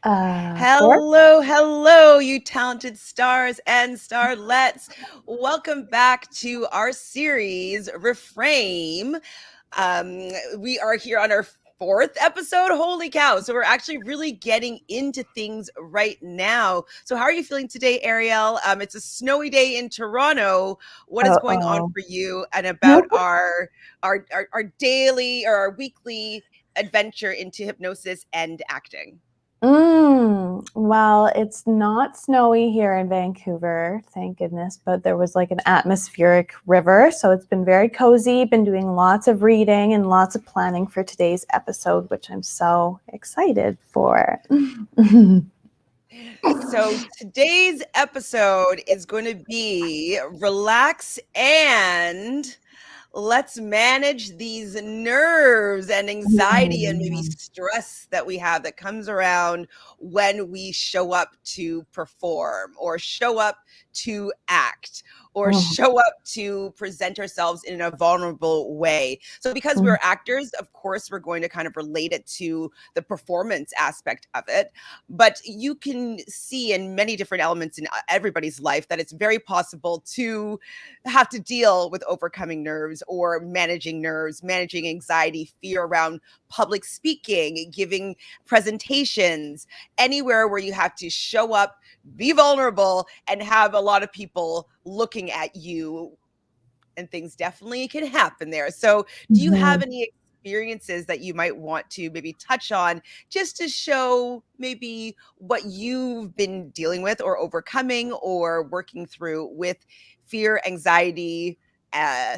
Sure. Hello, hello, you talented stars and starlets. Welcome back to our series, Reframe. Um, we are here on our fourth episode. Holy cow. So we're actually really getting into things right now. So how are you feeling today, Ariel? It's a snowy day in Toronto. What is going on Uh-oh. for you and about our daily or our weekly adventure into hypnosis and acting? Well, it's not snowy here in Vancouver, thank goodness, but there was like an atmospheric river, so it's been very cozy. Been doing lots of reading and lots of planning for today's episode, which I'm so excited for. So today's episode is going to be relax and let's manage these nerves and anxiety and maybe Mm. stress that we have that comes around when we show up to perform or show up to act or Oh. show up to present ourselves in a vulnerable way. So, because we're actors, of course, we're going to kind of relate it to the performance aspect of it. But you can see in many different elements in everybody's life that it's very possible to have to deal with overcoming nerves, managing anxiety, fear around public speaking, giving presentations, anywhere where you have to show up, be vulnerable, and have a lot of people looking at you. And things definitely can happen there. So, do you have Mhm. any experiences that you might want to maybe touch on just to show maybe what you've been dealing with or overcoming or working through with fear, anxiety, uh,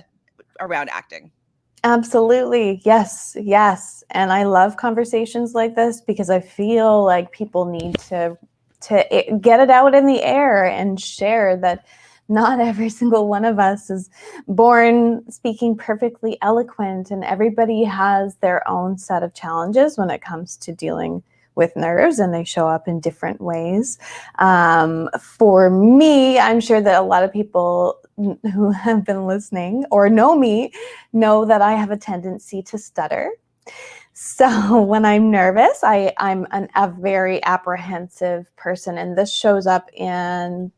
around acting? Absolutely. Yes. Yes. And I love conversations like this because I feel like people need to get it out in the air and share that not every single one of us is born speaking perfectly eloquent, and everybody has their own set of challenges when it comes to dealing with nerves, and they show up in different ways. For me, I'm sure that a lot of people who have been listening or know me know that I have a tendency to stutter. So when I'm nervous, I'm a very apprehensive person, and this shows up in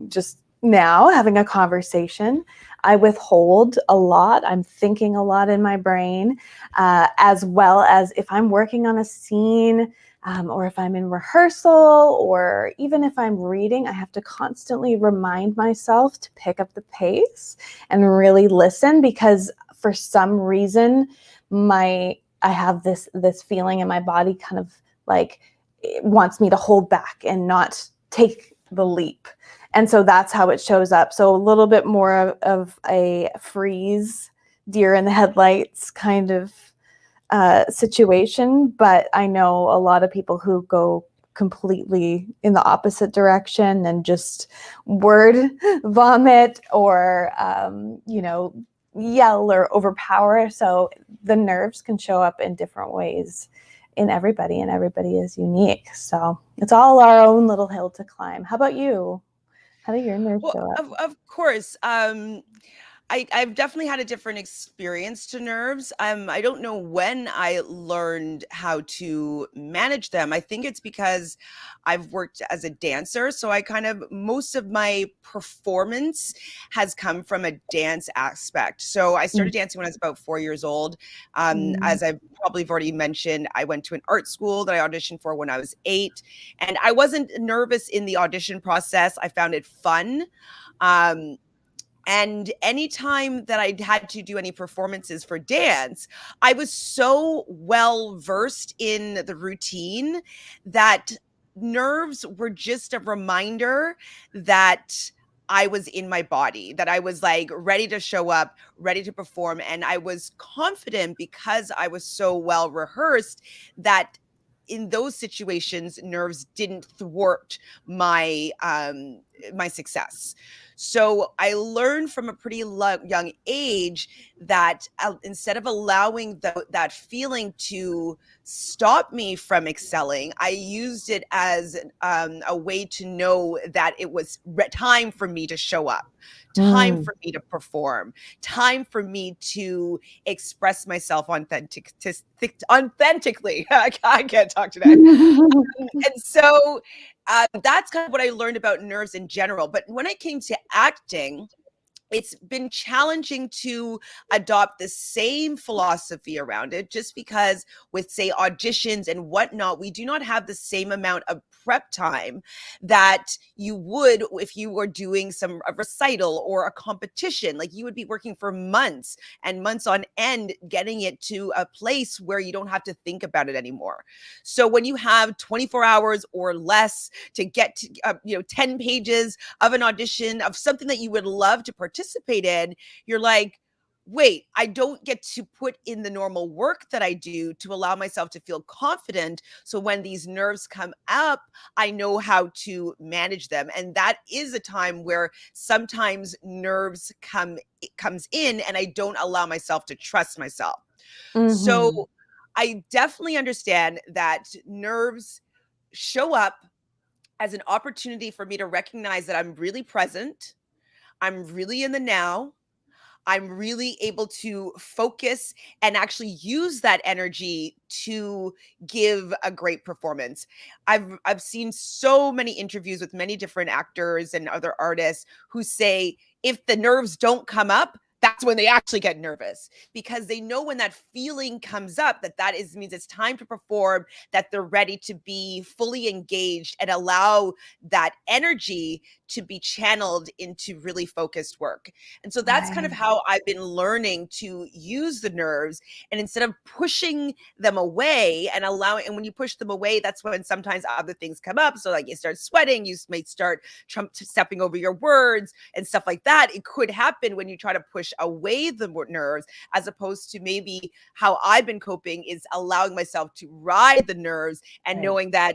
just now having a conversation. I withhold a lot. I'm thinking a lot in my brain, as well as if I'm working on a scene, or if I'm in rehearsal, or even if I'm reading, I have to constantly remind myself to pick up the pace and really listen, because for some reason, I have this feeling in my body, kind of like it wants me to hold back and not take the leap. And so that's how it shows up. So a little bit more of a freeze, deer in the headlights kind of situation. But I know a lot of people who go completely in the opposite direction and just word vomit, or yell or overpower. So the nerves can show up in different ways in everybody, and everybody is unique. So it's all our own little hill to climb. How about you? How do your nerves Well, show up? of course. I've definitely had a different experience to nerves. I don't know when I learned how to manage them. I think it's because I've worked as a dancer. So I kind of, most of my performance has come from a dance aspect. So I started dancing when I was about 4 years old. Mm-hmm. As I probably have already mentioned, I went to an art school that I auditioned for when I was 8. And I wasn't nervous in the audition process. I found it fun. Um, and anytime that I had to do any performances for dance, I was so well versed in the routine that nerves were just a reminder that I was in my body, that I was like ready to show up, ready to perform. And I was confident because I was so well rehearsed that in those situations, nerves didn't thwart my my success. So I learned from a pretty young age that instead of allowing that feeling to stop me from excelling, I used it as a way to know that it was time for me to show up, time for me to perform, time for me to express myself authentically. I can't talk today. And so that's kind of what I learned about nerves in general. But when I came to acting, it's been challenging to adopt the same philosophy around it, just because with, say, auditions and whatnot, we do not have the same amount of prep time that you would if you were doing a recital or a competition. Like, you would be working for months and months on end getting it to a place where you don't have to think about it anymore. So when you have 24 hours or less to get to 10 pages of an audition of something that you would love to participate in, you're like, wait, I don't get to put in the normal work that I do to allow myself to feel confident. So when these nerves come up, I know how to manage them. And that is a time where sometimes nerves comes in and I don't allow myself to trust myself. So I definitely understand that nerves show up as an opportunity for me to recognize that I'm really present. I'm really in the now. I'm really able to focus and actually use that energy to give a great performance. I've seen so many interviews with many different actors and other artists who say if the nerves don't come up, that's when they actually get nervous, because they know when that feeling comes up that means it's time to perform, that they're ready to be fully engaged and allow that energy to be channeled into really focused work. And so that's kind of how I've been learning to use the nerves. And instead of pushing them away and when you push them away, that's when sometimes other things come up. So like you start sweating, you may start stepping over your words and stuff like that. It could happen when you try to push away the nerves, as opposed to maybe how I've been coping is allowing myself to ride the nerves and knowing that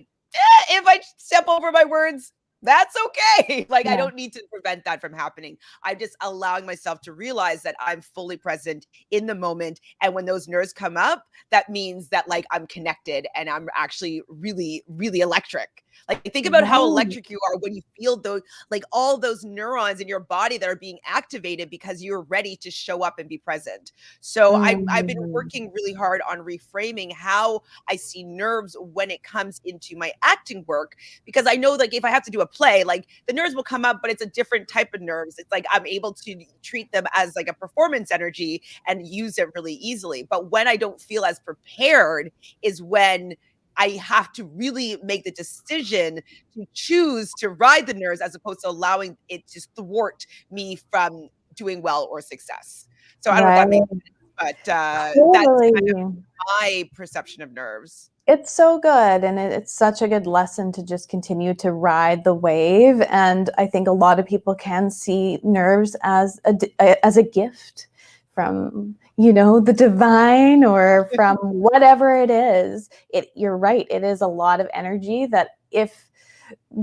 if I step over my words, that's okay. Like, I don't need to prevent that from happening. I'm just allowing myself to realize that I'm fully present in the moment. And when those nerves come up, that means that like I'm connected and I'm actually really, really electric. Like, think about how electric you are when you feel those, like all those neurons in your body that are being activated because you're ready to show up and be present. So I've been working really hard on reframing how I see nerves when it comes into my acting work, because I know like if I have to do a play, like the nerves will come up, but it's a different type of nerves. It's like I'm able to treat them as like a performance energy and use it really easily. But when I don't feel as prepared is when I have to really make the decision to choose to ride the nerves as opposed to allowing it to thwart me from doing well or success. So I don't know if that makes sense, but that's kind of my perception of nerves. It's so good. And it's such a good lesson to just continue to ride the wave. And I think a lot of people can see nerves as a gift from, the divine or from whatever it is. You're right. It is a lot of energy that, if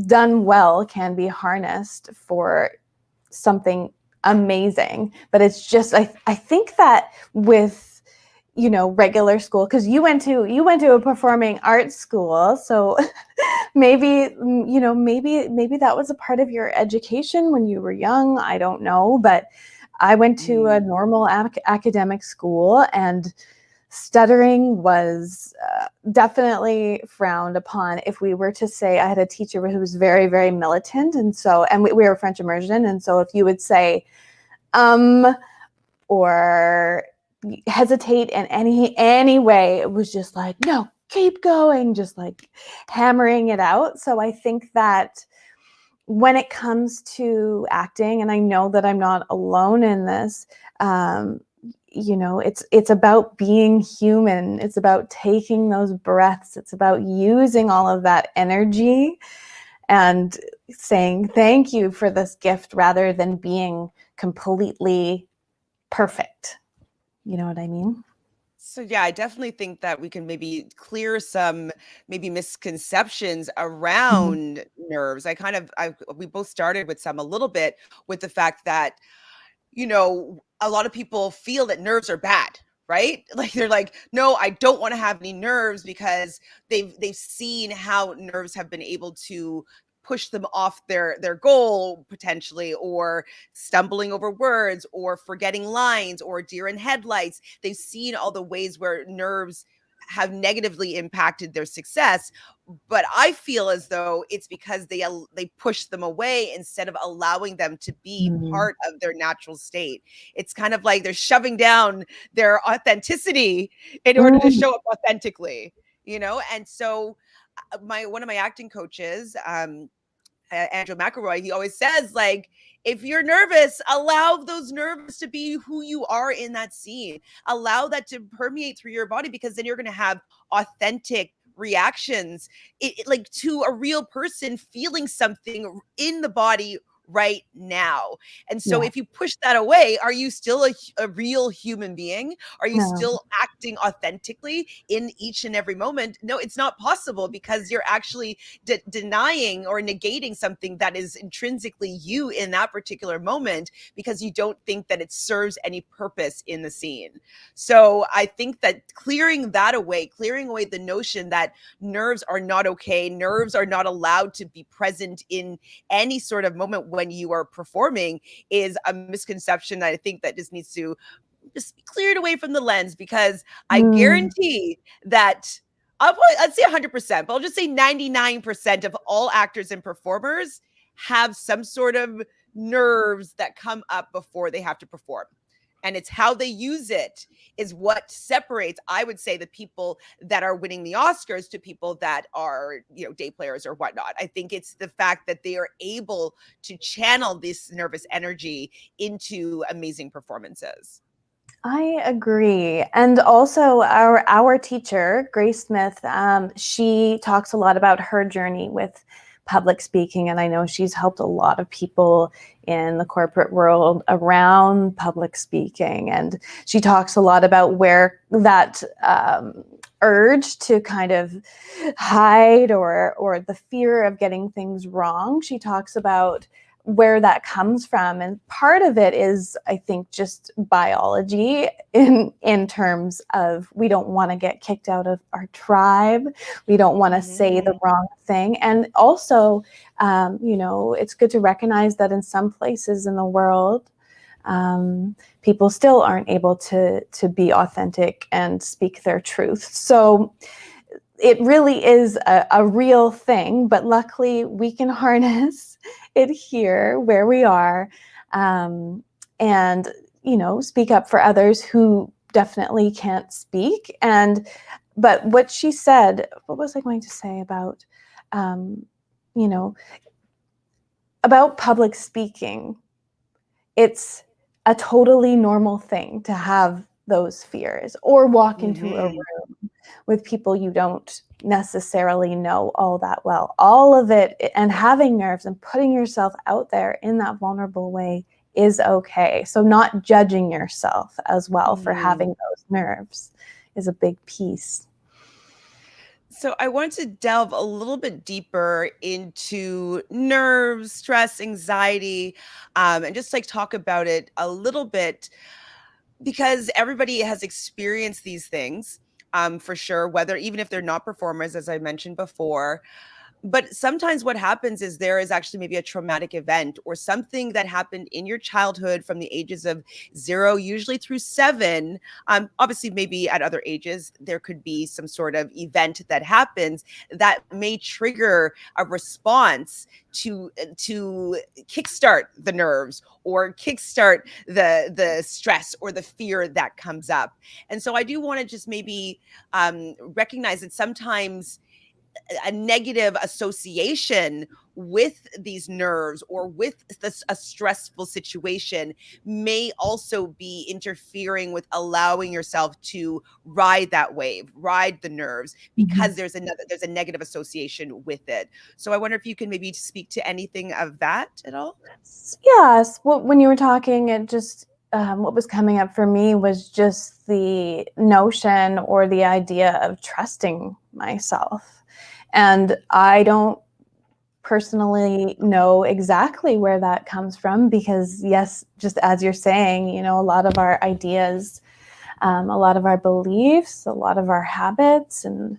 done well, can be harnessed for something amazing. But it's just, I think that with, regular school, because you went to a performing arts school, so maybe that was a part of your education when you were young. I don't know, but I went to a normal academic school, and stuttering was definitely frowned upon. If we were to say, I had a teacher who was very, very militant, and we were French immersion, and so if you would say or hesitate in any way, it was just like, no, keep going, just like hammering it out. So I think that when it comes to acting, and I know that I'm not alone in this, it's about being human. It's about taking those breaths. It's about using all of that energy and saying thank you for this gift rather than being completely perfect. You know what I mean? So yeah, I definitely think that we can maybe clear some maybe misconceptions Mhm. around nerves. We both started with some a little bit with the fact that, you know, a lot of people feel that nerves are bad, right? Like they're like, no, I don't want to have any nerves because they've seen how nerves have been able to push them off their goal potentially, or stumbling over words, or forgetting lines, or deer in headlights. They've seen all the ways where nerves have negatively impacted their success, but I feel as though it's because they push them away instead of allowing them to be Mm. part of their natural state. It's kind of like they're shoving down their authenticity in order to Mm. show up authentically, you know? And so my one of my acting coaches, Andrew McElroy, he always says, like, if you're nervous, allow those nerves to be who you are in that scene. Allow that to permeate through your body, because then you're going to have authentic reactions, like to a real person feeling something in the body right now. And so Yeah. if you push that away, are you still a real human being? Are you No. still acting authentically in each and every moment? No, it's not possible, because you're actually denying or negating something that is intrinsically you in that particular moment, because you don't think that it serves any purpose in the scene. So I think that clearing that away, clearing away the notion that nerves are not okay, nerves are not allowed to be present in any sort of moment when you are performing, is a misconception that I think that just needs to just be cleared away from the lens, because I Mm. guarantee that I'd say 100%, but I'll just say 99% of all actors and performers have some sort of nerves that come up before they have to perform. And it's how they use it is what separates, I would say, the people that are winning the Oscars to people that are, you know, day players or whatnot. I think it's the fact that they are able to channel this nervous energy into amazing performances. I agree. And also our teacher, Grace Smith, she talks a lot about her journey with public speaking. And I know she's helped a lot of people in the corporate world around public speaking. And she talks a lot about where that urge to kind of hide or the fear of getting things wrong. She talks about where that comes from, and part of it is, I think, just biology in terms of we don't want to get kicked out of our tribe, we don't want to say the wrong thing, and also it's good to recognize that in some places in the world people still aren't able to be authentic and speak their truth. So it really is a real thing, but luckily we can harness it here where we are, and speak up for others who definitely can't speak. But what she said, what was I going to say about you know about public speaking? It's a totally normal thing to have those fears, or walk into a room with people you don't necessarily know all that well. All of it, and having nerves and putting yourself out there in that vulnerable way is okay. So not judging yourself as well for having those nerves is a big piece. So I want to delve a little bit deeper into nerves, stress, anxiety, and just like talk about it a little bit, because everybody has experienced these things, for sure, whether even if they're not performers, as I mentioned before. But sometimes what happens is there is actually maybe a traumatic event or something that happened in your childhood from the ages of 0, usually through 7. Obviously, maybe at other ages, there could be some sort of event that happens that may trigger a response to kickstart the nerves or kickstart the stress or the fear that comes up. And so I do want to just maybe recognize that sometimes a negative association with these nerves or with a stressful situation may also be interfering with allowing yourself to ride that wave, ride the nerves, because there's a negative association with it. So I wonder if you can maybe speak to anything of that at all. Yes. Well, when you were talking, it just what was coming up for me was just the notion or the idea of trusting myself. And I don't personally know exactly where that comes from, because yes, just as you're saying, you know, a lot of our ideas, a lot of our beliefs, a lot of our habits, and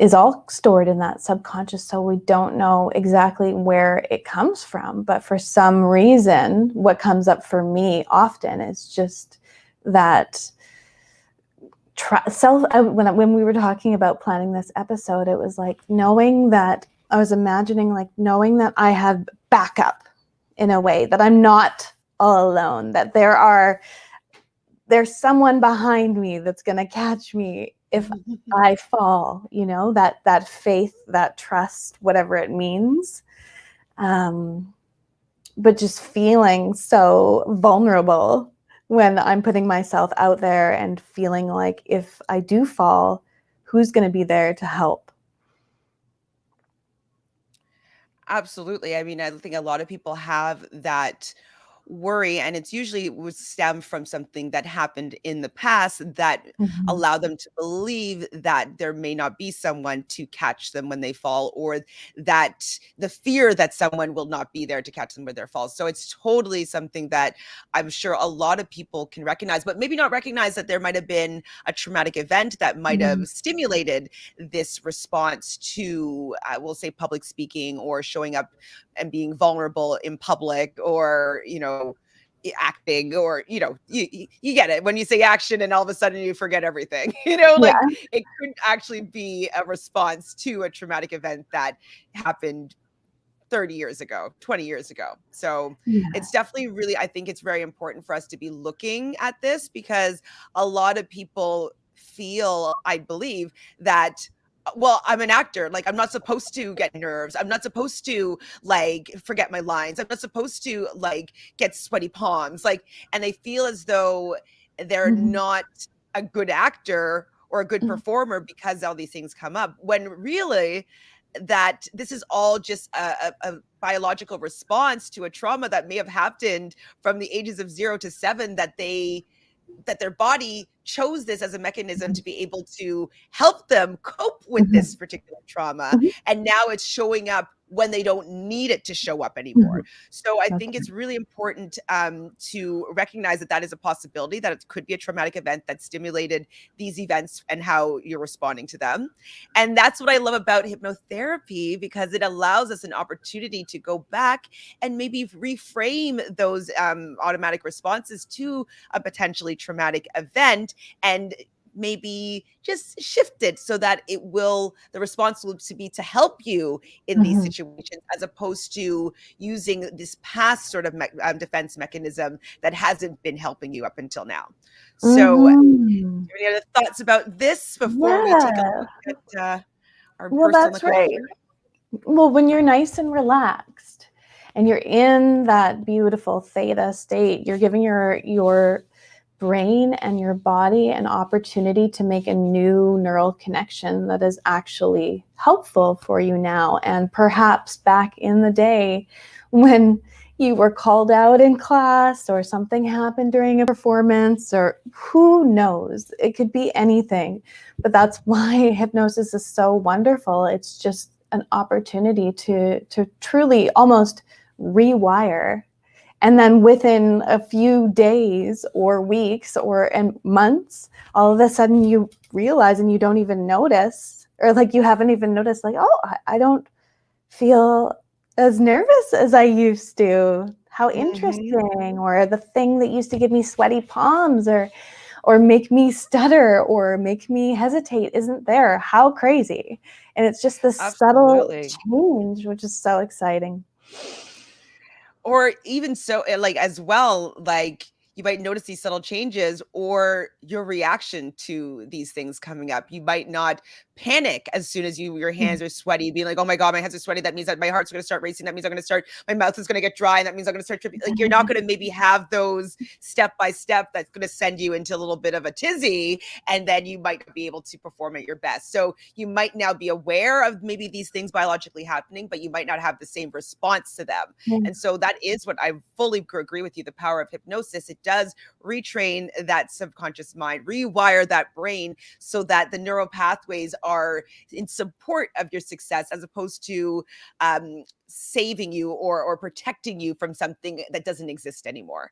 is all stored in that subconscious. So we don't know exactly where it comes from. But for some reason, what comes up for me often is just that when we were talking about planning this episode, it was like knowing that I was imagining, like knowing that I have backup in a way, that I'm not all alone, that there's someone behind me that's going to catch me if I fall, you know, that faith, that trust, whatever it means. But just feeling so vulnerable when I'm putting myself out there and feeling like if I do fall, who's going to be there to help? Absolutely. I mean, I think a lot of people have that worry, and it's usually would stem from something that happened in the past that Mhm. allow them to believe that there may not be someone to catch them when they fall, or that the fear that someone will not be there to catch them when they fall. So it's totally something that I'm sure a lot of people can recognize, but maybe not recognize that there might have been a traumatic event that might Mhm. have stimulated this response to, we'll say, public speaking, or showing up and being vulnerable in public, or, you know, acting, or, you know, you get it when you say action and all of a sudden you forget everything. You know, Yeah. like it could actually be a response to a traumatic event that happened 30 years ago, 20 years ago. So Yeah. it's definitely really, I think it's very important for us to be looking at this, because a lot of people feel, I believe, that, well, I'm an actor. Like, I'm not supposed to get nerves. I'm not supposed to, like, forget my lines. I'm not supposed to, like, get sweaty palms. Like, and they feel as though they're Mhm. not a good actor or a good Mhm. performer because all these things come up, when really that this is all just a biological response to a trauma that may have happened from the ages of 0 to 7, that their body chose this as a mechanism to be able to help them cope with this Mhm. particular trauma. Mhm. And now it's showing up when they don't need it to show up anymore. Mhm. So I That's think right. it's really important to recognize that that is a possibility, that it could be a traumatic event that stimulated these events and how you're responding to them. And that's what I love about hypnotherapy, because it allows us an opportunity to go back and maybe reframe those automatic responses to a potentially traumatic event, and maybe just shift it so that the response will to be to help you in these Mhm. situations, as opposed to using this past sort of defense mechanism that hasn't been helping you up until now. So, Mhm. any other thoughts about this before we take a Yeah. look at our Well, person on the that's call right. here? Well, when you're nice and relaxed and you're in that beautiful theta state, you're giving your brain and your body an opportunity to make a new neural connection that is actually helpful for you now. And perhaps back in the day when you were called out in class, or something happened during a performance, or who knows, it could be anything. But that's why hypnosis is so wonderful. It's just an opportunity to truly almost rewire. And then within a few days or weeks and months, all of a sudden you realize, and you don't even notice, or like you haven't even noticed, like, oh, I don't feel as nervous as I used to. How Mhm. interesting. Or the thing that used to give me sweaty palms, or make me stutter, or make me hesitate, isn't there. How crazy. And it's just this subtle Absolutely. change, which is so exciting. Or even so, like, as well, like, you might notice these subtle changes, or your reaction to these things coming up. You might not panic as soon as your hands are sweaty, being like, oh my God, my hands are sweaty. That means that my heart's going to start racing. That means my mouth is going to get dry. And that means I'm going to start tripping. Like, you're not going to maybe have those step by step that's going to send you into a little bit of a tizzy. And then you might be able to perform at your best. So you might now be aware of maybe these things biologically happening, but you might not have the same response to them. And so that is what I fully agree with you. The power of hypnosis, it does retrain that subconscious mind, rewire that brain so that the neural pathways are in support of your success, as opposed to saving you or protecting you from something that doesn't exist anymore.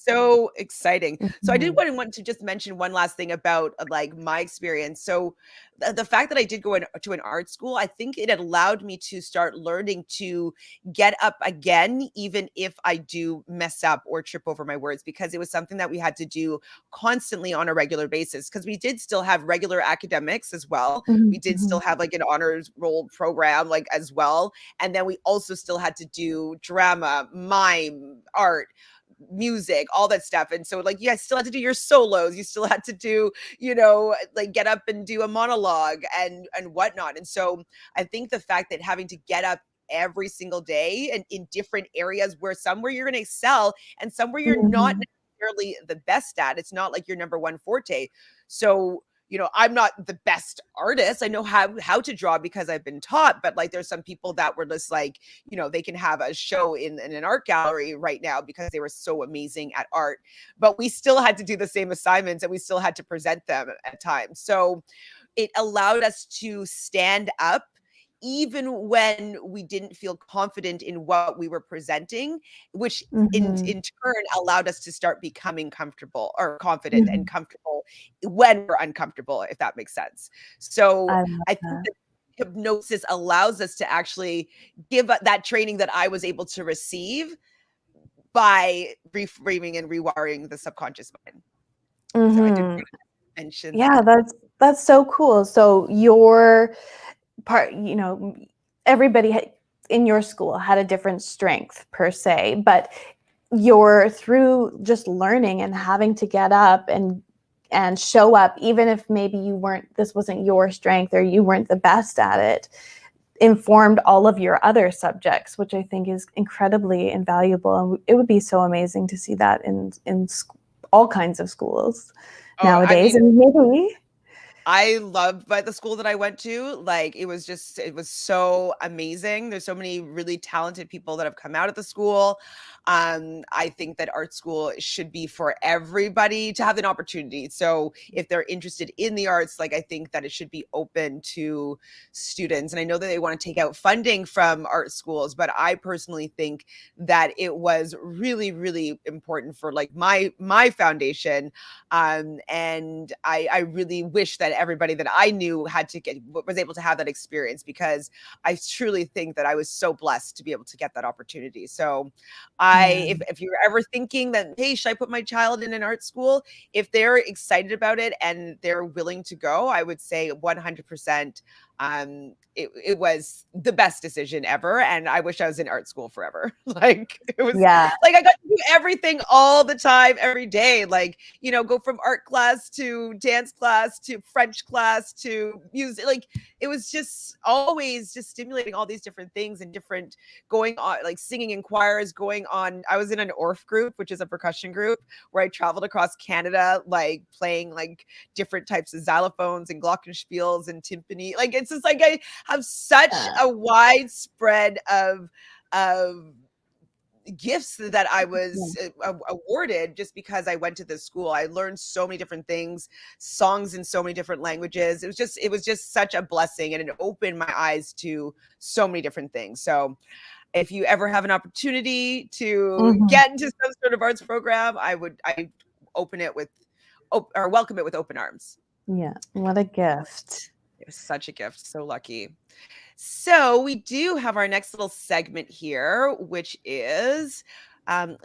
So exciting. So I did want to just mention one last thing about like my experience. So the fact that I did go to an art school, I think it allowed me to start learning to get up again, even if I do mess up or trip over my words, because it was something that we had to do constantly on a regular basis, because we did still have regular academics as well. We did still have like an honors roll program like as well. And then we also still had to do drama, mime, art, music, all that stuff. And so like, you still had to do your solos. You still had to do, like get up and do a monologue and whatnot. And so I think the fact that having to get up every single day and in different areas, where somewhere you're going to excel and somewhere you're not necessarily the best at, it's not like your number one forte. So I'm not the best artist. I know how to draw because I've been taught, but like there's some people that were just like, they can have a show in an art gallery right now because they were so amazing at art, but we still had to do the same assignments and we still had to present them at times. So it allowed us to stand up even when we didn't feel confident in what we were presenting, which in turn allowed us to start becoming comfortable or confident and comfortable when we're uncomfortable, if that makes sense. So I think that hypnosis allows us to actually give that training that I was able to receive by reframing and rewiring the subconscious mind. So I did want to mention that. That's so cool. So your part, everybody in your school had a different strength per se, but you're through just learning and having to get up and show up, even if maybe this wasn't your strength or you weren't the best at it, informed all of your other subjects, which I think is incredibly invaluable. And it would be so amazing to see that in all kinds of schools nowadays. And maybe I loved by the school that I went to. Like, it was so amazing. There's so many really talented people that have come out of the school. I think that art school should be for everybody to have an opportunity. So if they're interested in the arts, like, I think that it should be open to students. And I know that they want to take out funding from art schools, but I personally think that it was really, really important for like my foundation. And I really wish that everybody that I knew was able to have that experience, because I truly think that I was so blessed to be able to get that opportunity. So if you're ever thinking that, hey, should I put my child in an art school? If they're excited about it and they're willing to go, I would say 100%. It was the best decision ever. And I wish I was in art school forever. Like, it was like, I got to do everything all the time, every day. Like, go from art class to dance class to French class to music. Like, it was just always just stimulating all these different things and different going on, like singing in choirs, going on. I was in an Orff group, which is a percussion group, where I traveled across Canada, like playing like different types of xylophones and glockenspiels and timpani. Like, it's just like I have such a widespread of gifts that I was awarded just because I went to this school. I learned so many different things, songs in so many different languages. It was just such a blessing, and it opened my eyes to so many different things. So if you ever have an opportunity to get into some sort of arts program, I welcome it with open arms. Yeah, what a gift. It was such a gift. So lucky. So we do have our next little segment here, which is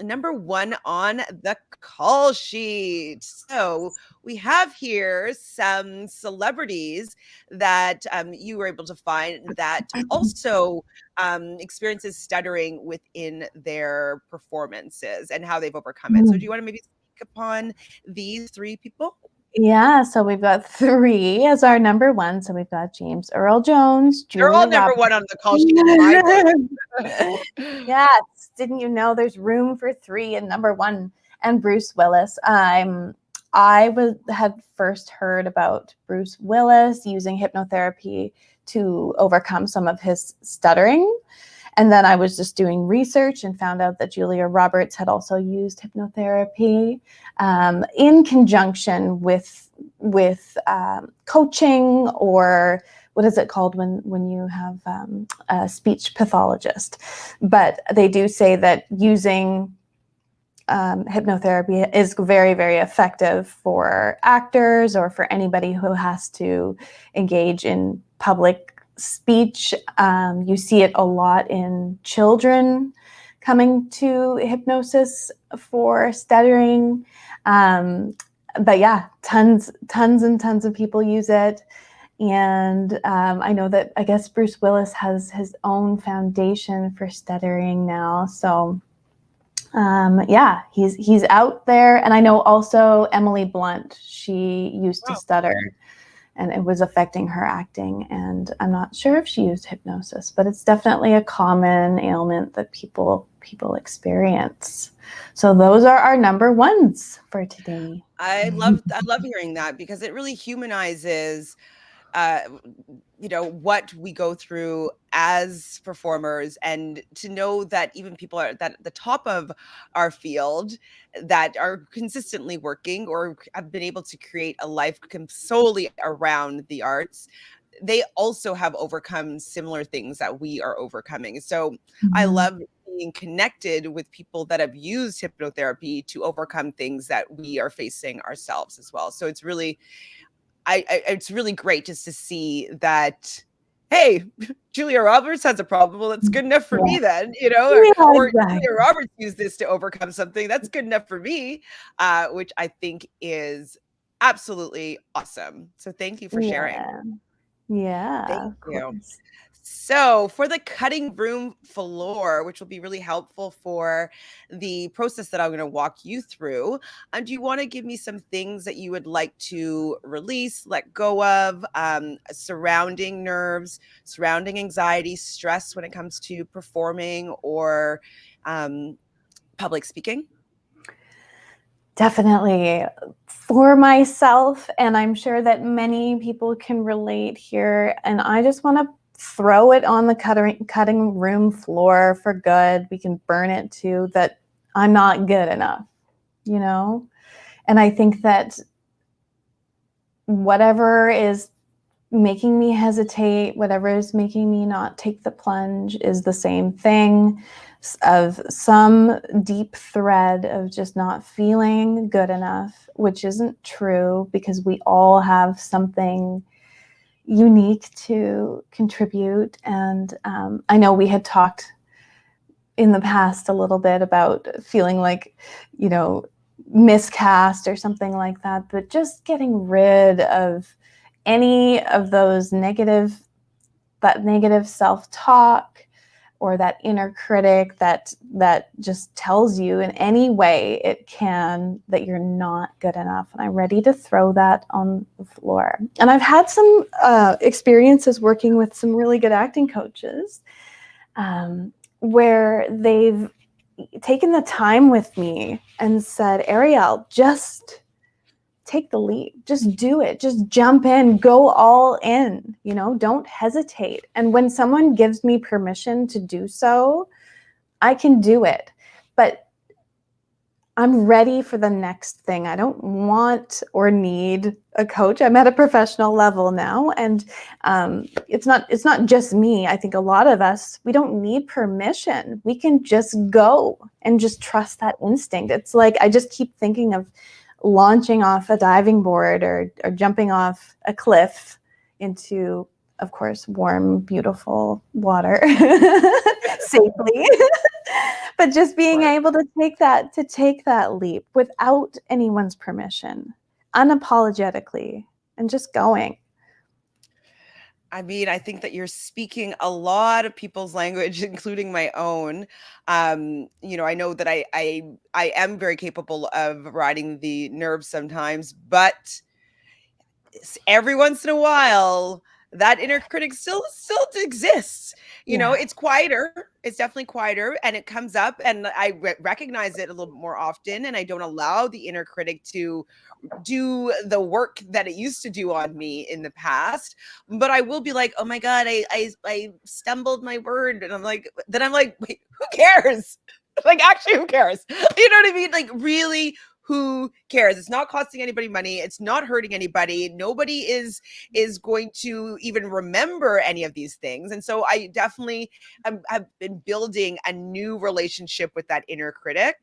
number 1 on the call sheet. So we have here some celebrities that you were able to find that also experiences stuttering within their performances and how they've overcome it. So do you want to maybe speak upon these 3 people? Yeah, so we've got 3 as our number 1. So we've got James Earl Jones, They're all Julia number Roberts. 1 on the call sheet in my book. Yes, didn't you know there's room for 3 in number 1? And Bruce Willis. Had first heard about Bruce Willis using hypnotherapy to overcome some of his stuttering. And then I was just doing research and found out that Julia Roberts had also used hypnotherapy in conjunction with coaching, or what is it called when you have a speech pathologist. But they do say that using hypnotherapy is very, very effective for actors or for anybody who has to engage in public speech. You see it a lot in children coming to hypnosis for stuttering. But yeah, tons and tons of people use it. And I know that, I guess, Bruce Willis has his own foundation for stuttering now. So yeah, he's out there. And I know also Emily Blunt, she used to stutter and it was affecting her acting. And I'm not sure if she used hypnosis, but it's definitely a common ailment that people experience. So those are our number 1s for today. I love hearing that, because it really humanizes what we go through as performers, and to know that even people are at the top of our field that are consistently working or have been able to create a life solely around the arts, they also have overcome similar things that we are overcoming. So I love being connected with people that have used hypnotherapy to overcome things that we are facing ourselves as well. So it's really it's really great just to see that, hey, Julia Roberts has a problem. Well, that's good enough for me then, or exactly. Julia Roberts used this to overcome something. That's good enough for me, which I think is absolutely awesome. So thank you for sharing. Yeah, Thank of you. course. So for the cutting room floor, which will be really helpful for the process that I'm going to walk you through, do you want to give me some things that you would like to release, let go of, surrounding nerves, surrounding anxiety, stress when it comes to performing or public speaking? Definitely for myself, and I'm sure that many people can relate here. And I just want to throw it on the cutting room floor for good. We can burn it too, that I'm not good enough, And I think that whatever is making me hesitate, whatever is making me not take the plunge, is the same thing, of some deep thread of just not feeling good enough, which isn't true, because we all have something unique to contribute. And I know we had talked in the past a little bit about feeling like, miscast or something like that, but just getting rid of any of those negative self-talk, or that inner critic that just tells you in any way it can that you're not good enough. And I'm ready to throw that on the floor. And I've had some experiences working with some really good acting coaches, where they've taken the time with me and said, Ariel, just take the leap, just do it, just jump in, go all in, don't hesitate. And when someone gives me permission to do so, I can do it. But I'm ready for the next thing. I don't want or need a coach. I'm at a professional level now, and it's not just me. I think a lot of us, we don't need permission. We can just go and just trust that instinct. It's like, I just keep thinking of launching off a diving board, or jumping off a cliff into, of course, warm, beautiful water safely. But just being able to take that leap without anyone's permission, unapologetically, and just going. I mean, I think that you're speaking a lot of people's language, including my own. I know that I am very capable of riding the nerves sometimes, but every once in a while, that inner critic still exists. You know, it's quieter. It's definitely quieter, and it comes up, and I recognize it a little bit more often, and I don't allow the inner critic to do the work that it used to do on me in the past. But I will be like, oh my God, I stumbled my word. And I'm like, wait, who cares? Like, actually, who cares? You know what I mean? Like, really, who cares? It's not costing anybody money. It's not hurting anybody. Nobody is going to even remember any of these things. And so I definitely have been building a new relationship with that inner critic,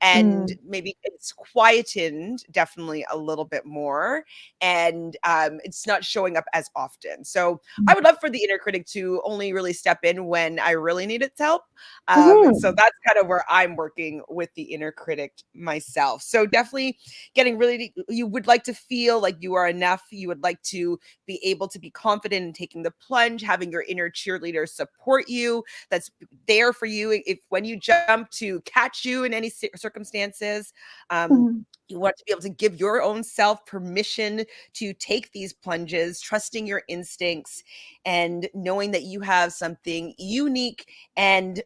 and maybe it's quietened definitely a little bit more, and it's not showing up as often. So I would love for the inner critic to only really step in when I really need its help. And so that's kind of where I'm working with the inner critic myself. So definitely getting really, you would like to feel like you are enough. You would like to be able to be confident in taking the plunge, having your inner cheerleader support you, that's there for you if when you jump, to catch you in any circumstances. You want to be able to give your own self permission to take these plunges, trusting your instincts, and knowing that you have something unique and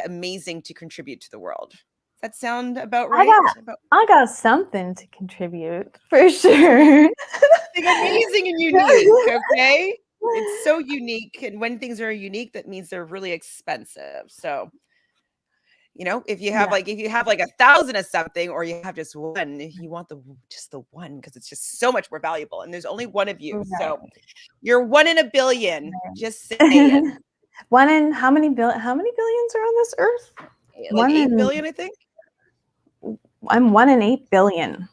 amazing to contribute to the world. Does that sound about right? I got something to contribute for sure. Something amazing and unique, okay? It's so unique, and when things are unique, that means they're really expensive. So, you know, if you have like 1,000 of something, or you have just one, you want just the one, because it's just so much more valuable. And there's only one of you, so you're 1 in a billion. Just saying. One in how many billions are on this earth? Like 8 billion, I think. I'm 1 in 8 billion.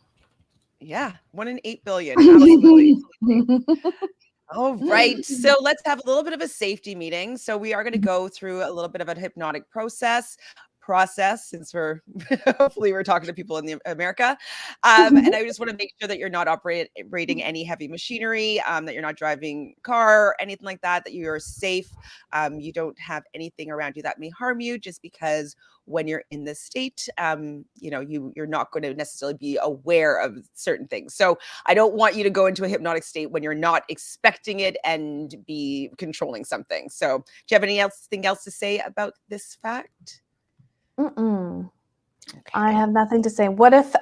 Yeah, 1 in 8 billion. Absolutely. All right. So let's have a little bit of a safety meeting. So we are going to go through a little bit of a hypnotic process, since hopefully we're talking to people in America. And I just want to make sure that you're not operating any heavy machinery, that you're not driving a car or anything like that, that you're safe. You don't have anything around you that may harm you, just because when you're in this state, you know, you're not going to necessarily be aware of certain things. So I don't want you to go into a hypnotic state when you're not expecting it and be controlling something. So do you have anything else to say about this fact? Okay. I have nothing to say. What if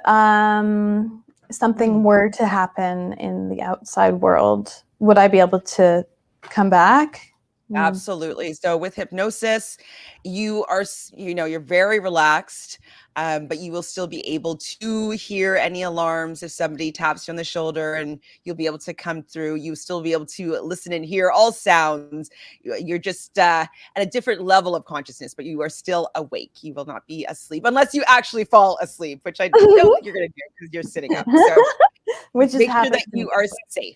something were to happen in the outside world? Would I be able to come back? Absolutely. So with hypnosis, you are, you know, you're very relaxed, but you will still be able to hear any alarms if somebody taps you on the shoulder, and you'll be able to come through. You still be able to listen and hear all sounds. You're just at a different level of consciousness, but you are still awake. You will not be asleep unless you actually fall asleep, which I know that you're going to do because you're sitting up. So which make sure that you are safe.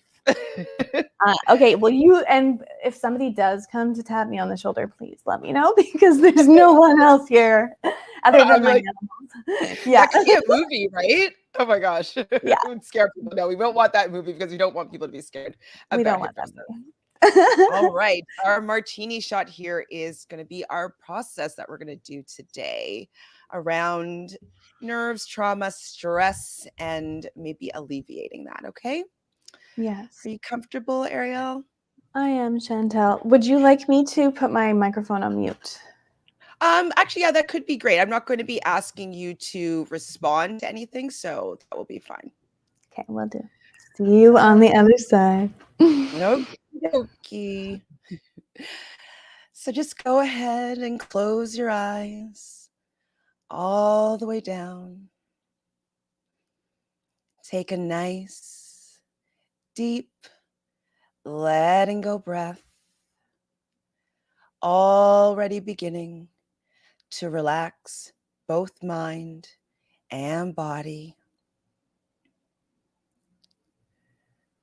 Okay, well, and if somebody does come to tap me on the shoulder, please let me know, because there's no one else here other than my animals. Yeah, that could be a movie, right? Oh my gosh, yeah, it would scare people. No, we won't want that movie, because we don't want people to be scared. We don't want that movie. All right, our martini shot here is going to be our process that we're going to do today around nerves, trauma, stress, and maybe alleviating that. Okay. Yes. Are you comfortable, Ariel? I am, Chantele. Would you like me to put my microphone on mute? Actually, yeah, that could be great. I'm not going to be asking you to respond to anything, so that will be fine. Okay, will do. See you on the other side. Okay. So just go ahead and close your eyes all the way down. Take a nice, deep, letting go breath. Already beginning to relax both mind and body.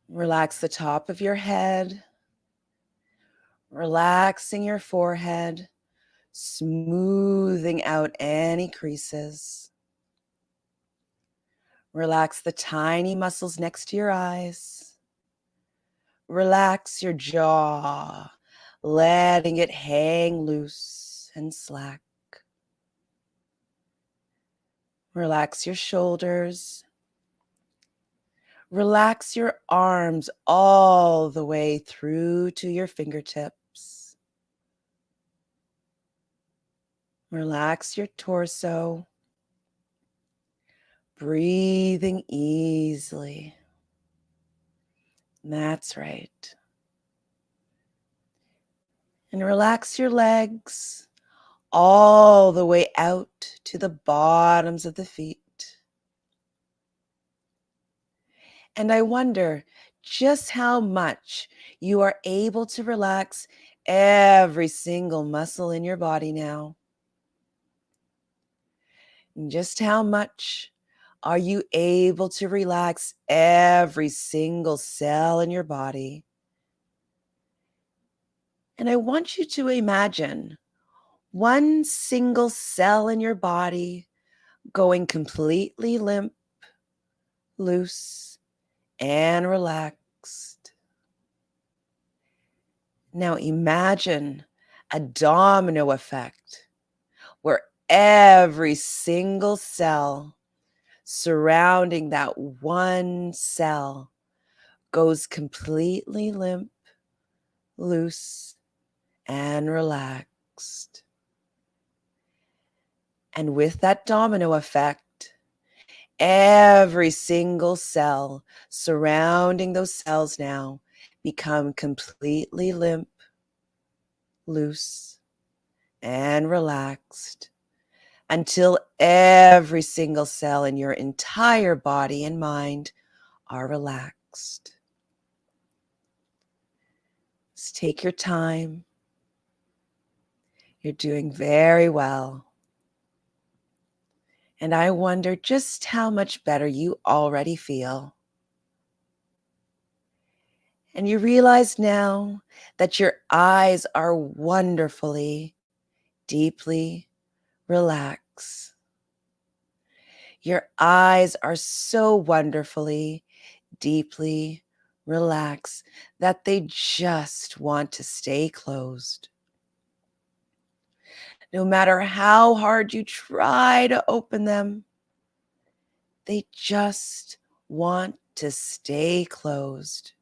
Relax the top of your head, relaxing your forehead, smoothing out any creases. Relax the tiny muscles next to your eyes. Relax your jaw, letting it hang loose and slack. Relax your shoulders. Relax your arms all the way through to your fingertips. Relax your torso, breathing easily. That's right. And relax your legs all the way out to the bottoms of the feet. And I wonder just how much you are able to relax every single muscle in your body now. And just how much are you able to relax every single cell in your body? And I want you to imagine one single cell in your body going completely limp, loose, and relaxed. Now imagine a domino effect where every single cell surrounding that one cell goes completely limp, loose, and relaxed. And with that domino effect, every single cell surrounding those cells now become completely limp, loose, and relaxed until every single cell in your entire body and mind are relaxed. Just take your time. You're doing very well. And I wonder just how much better you already feel. And you realize now that your eyes are wonderfully, deeply relaxed. Your eyes are so wonderfully, deeply relaxed that they just want to stay closed. No matter how hard you try to open them, they just want to stay closed.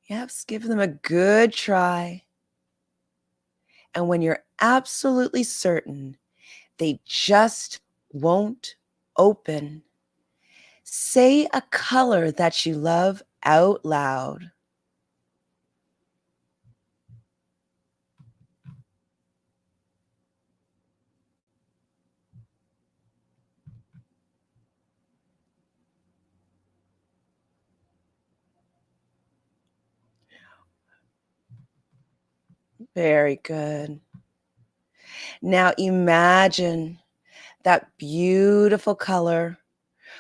Yes, give them a good try. And when you're absolutely certain they just won't open, say a color that you love out loud. Very good. Now imagine that beautiful color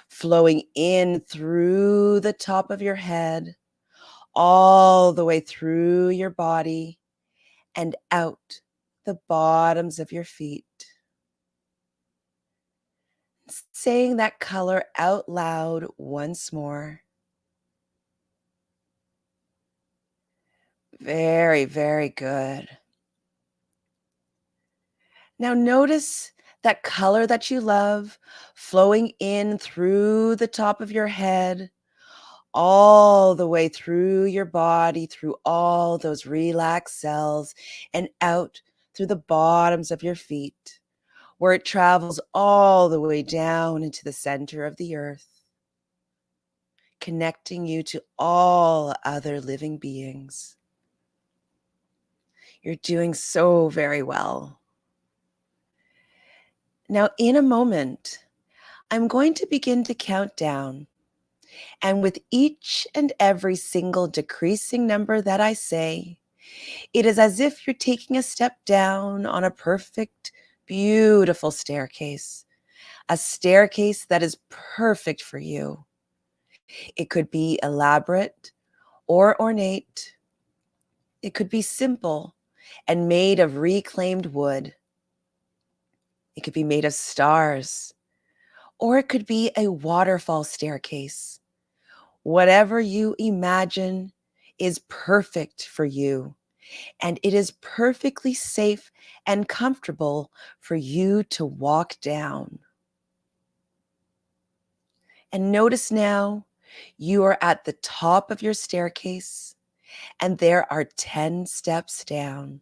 flowing in through the top of your head, all the way through your body and out the bottoms of your feet. Saying that color out loud once more. Very, very good. Now notice that color that you love flowing in through the top of your head, all the way through your body, through all those relaxed cells, and out through the bottoms of your feet, where it travels all the way down into the center of the earth, connecting you to all other living beings. You're doing so very well. Now, in a moment, I'm going to begin to count down. And with each and every single decreasing number that I say, it is as if you're taking a step down on a perfect, beautiful staircase, a staircase that is perfect for you. It could be elaborate or ornate. It could be simple and made of reclaimed wood. It could be made of stars, or it could be a waterfall staircase. Whatever you imagine is perfect for you, and it is perfectly safe and comfortable for you to walk down. And notice now you are at the top of your staircase and there are 10 steps down.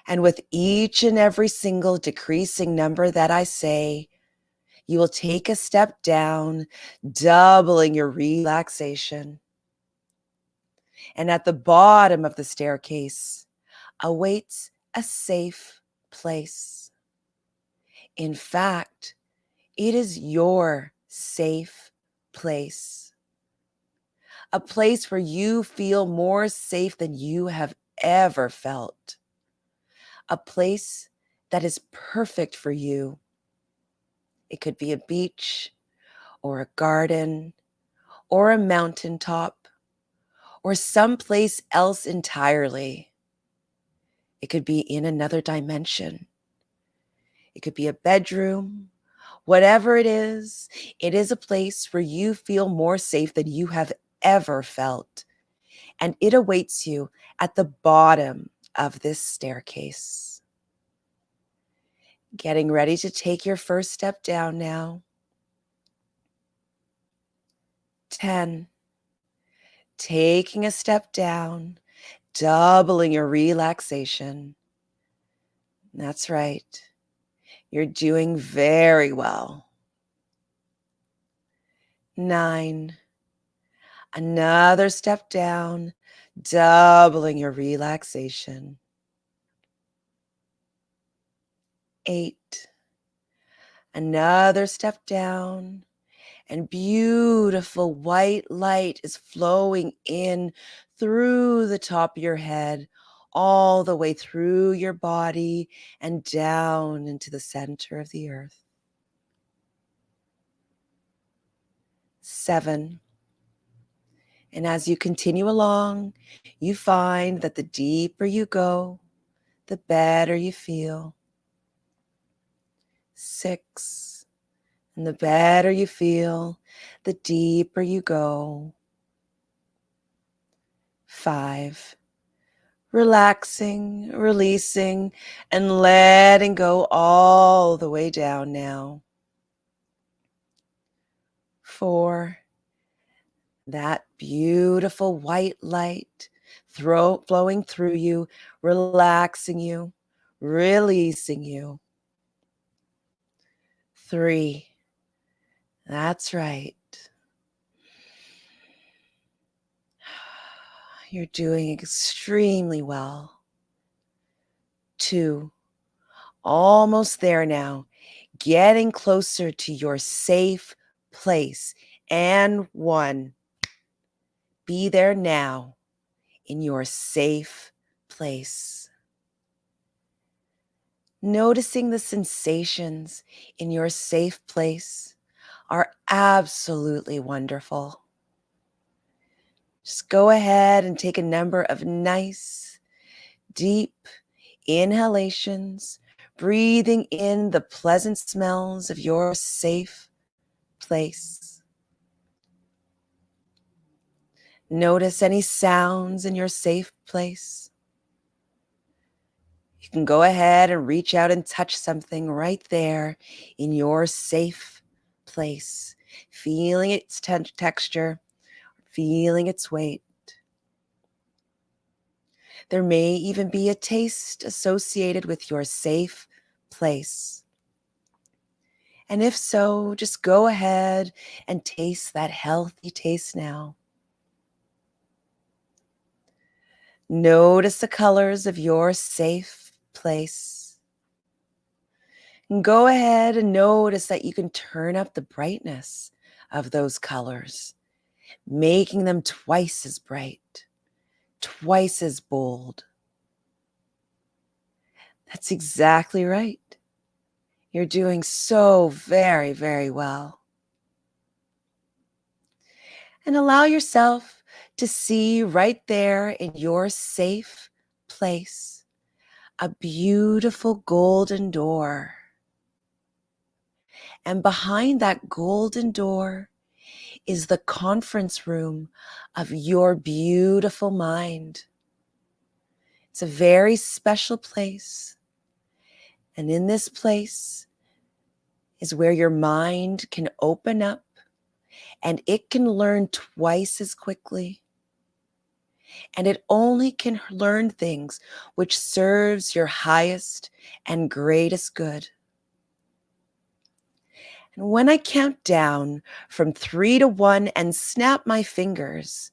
And with each and every single decreasing number that I say, you will take a step down, doubling your relaxation. And at the bottom of the staircase awaits a safe place. In fact, it is your safe place. A place where you feel more safe than you have ever felt. A place that is perfect for you. It could be a beach or a garden or a mountaintop or someplace else entirely. It could be in another dimension. It could be a bedroom. Whatever it is a place where you feel more safe than you have ever felt. And it awaits you at the bottom of this staircase. Getting ready to take your first step down now. 10. Taking a step down, doubling your relaxation. That's right. You're doing very well. 9. Another step down, doubling your relaxation. 8. Another step down, and beautiful white light is flowing in through the top of your head, all the way through your body and down into the center of the earth. 7. And as you continue along, you find that the deeper you go, the better you feel. 6. And the better you feel, the deeper you go. 5. Relaxing, releasing, and letting go all the way down now. 4. That beautiful white light flowing through you, relaxing you, releasing you. 3. That's right. You're doing extremely well. 2. Almost there now. Getting closer to your safe place. And 1. Be there now in your safe place. Noticing the sensations in your safe place are absolutely wonderful. Just go ahead and take a number of nice, deep inhalations, breathing in the pleasant smells of your safe place. Notice any sounds in your safe place. You can go ahead and reach out and touch something right there in your safe place, feeling its texture, feeling its weight. There may even be a taste associated with your safe place. And if so, just go ahead and taste that healthy taste now. Notice the colors of your safe place. And go ahead and notice that you can turn up the brightness of those colors, making them twice as bright, twice as bold. That's exactly right. You're doing so very, very well. And allow yourself to see right there in your safe place a beautiful golden door. And behind that golden door is the conference room of your beautiful mind. It's a very special place. And in this place is where your mind can open up and it can learn twice as quickly. And it only can learn things which serves your highest and greatest good. And when I count down from 3 to 1 and snap my fingers,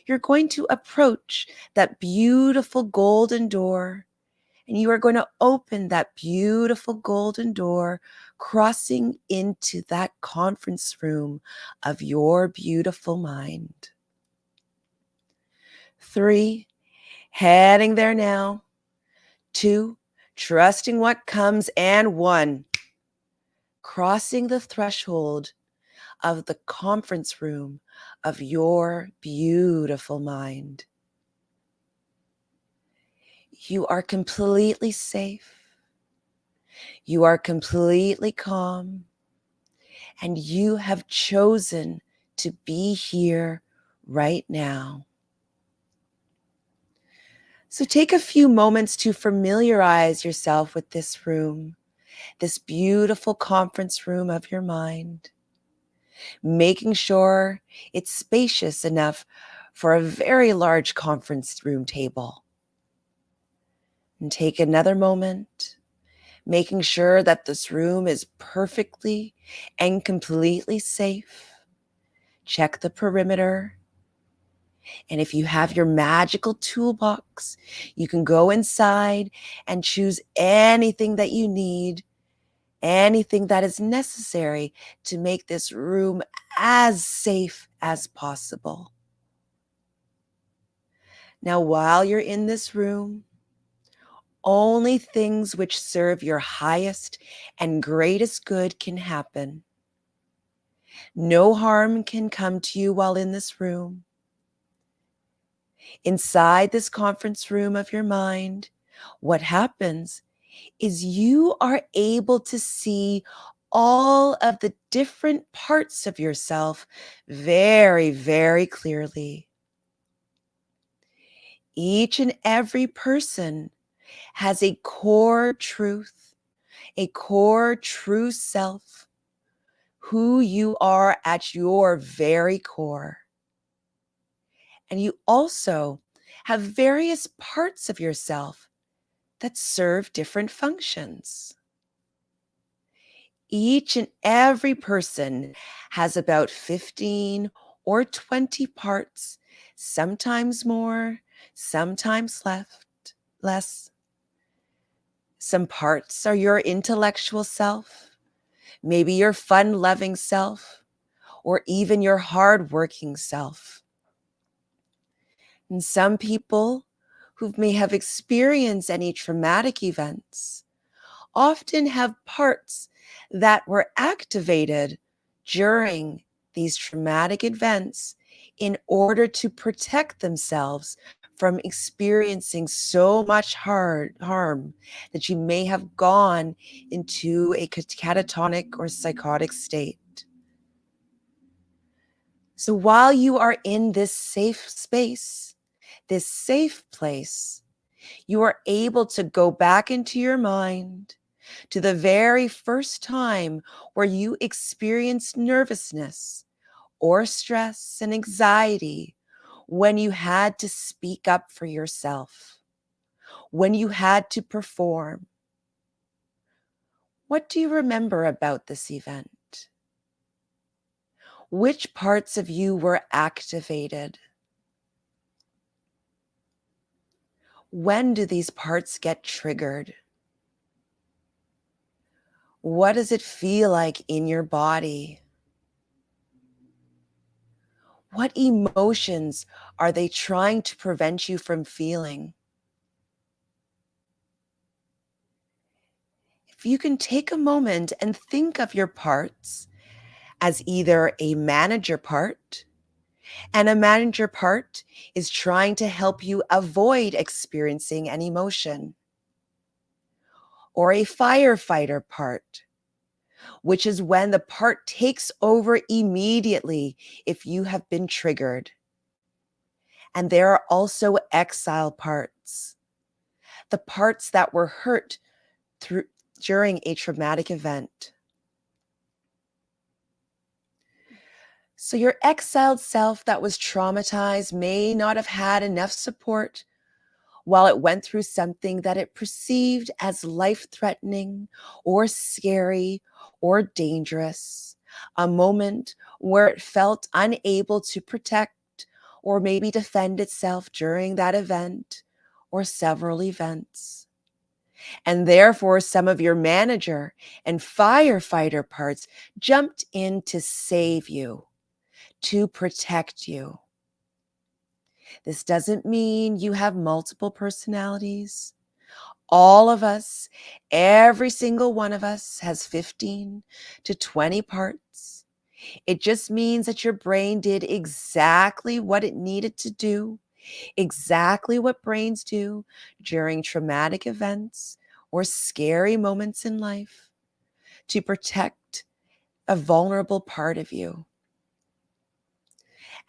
you're going to approach that beautiful golden door, and you are going to open that beautiful golden door, crossing into that conference room of your beautiful mind. 3, heading there now. 2, trusting what comes. And 1, crossing the threshold of the conference room of your beautiful mind. You are completely safe. You are completely calm. And you have chosen to be here right now. So take a few moments to familiarize yourself with this room, this beautiful conference room of your mind, making sure it's spacious enough for a very large conference room table. And take another moment, making sure that this room is perfectly and completely safe. Check the perimeter. And if you have your magical toolbox, you can go inside and choose anything that you need, anything that is necessary to make this room as safe as possible. Now, while you're in this room, only things which serve your highest and greatest good can happen. No harm can come to you while in this room. Inside this conference room of your mind, what happens is you are able to see all of the different parts of yourself very, very clearly. Each and every person has a core truth, a core true self, who you are at your very core. And you also have various parts of yourself that serve different functions. Each and every person has about 15 or 20 parts, sometimes more, sometimes less. Some parts are your intellectual self, maybe your fun-loving self, or even your hard-working self. And some people who may have experienced any traumatic events often have parts that were activated during these traumatic events in order to protect themselves from experiencing so much harm that you may have gone into a catatonic or psychotic state. So while you are in this safe space, this safe place, you are able to go back into your mind to the very first time where you experienced nervousness or stress and anxiety, when you had to speak up for yourself, when you had to perform. What do you remember about this event? Which parts of you were activated? When do these parts get triggered? What does it feel like in your body? What emotions are they trying to prevent you from feeling? If you can take a moment and think of your parts as either a manager part, and a manager part is trying to help you avoid experiencing an emotion, or a firefighter part, which is when the part takes over immediately if you have been triggered. And there are also exile parts, the parts that were hurt during a traumatic event. So your exiled self that was traumatized may not have had enough support while it went through something that it perceived as life-threatening or scary or dangerous, a moment where it felt unable to protect or maybe defend itself during that event or several events. And therefore, some of your manager and firefighter parts jumped in to save you, to protect you. This doesn't mean you have multiple personalities. All of us, every single one of us has 15 to 20 parts. It just means that your brain did exactly what it needed to do, exactly what brains do during traumatic events or scary moments in life to protect a vulnerable part of you.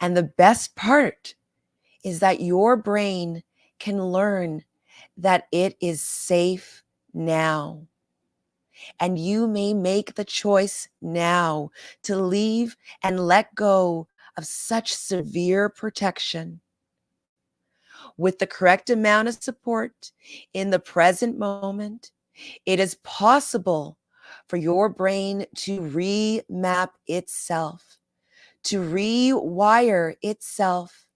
And the best part is that your brain can learn that it is safe now. And you may make the choice now to leave and let go of such severe protection. With the correct amount of support in the present moment, it is possible for your brain to remap itself, to rewire itself,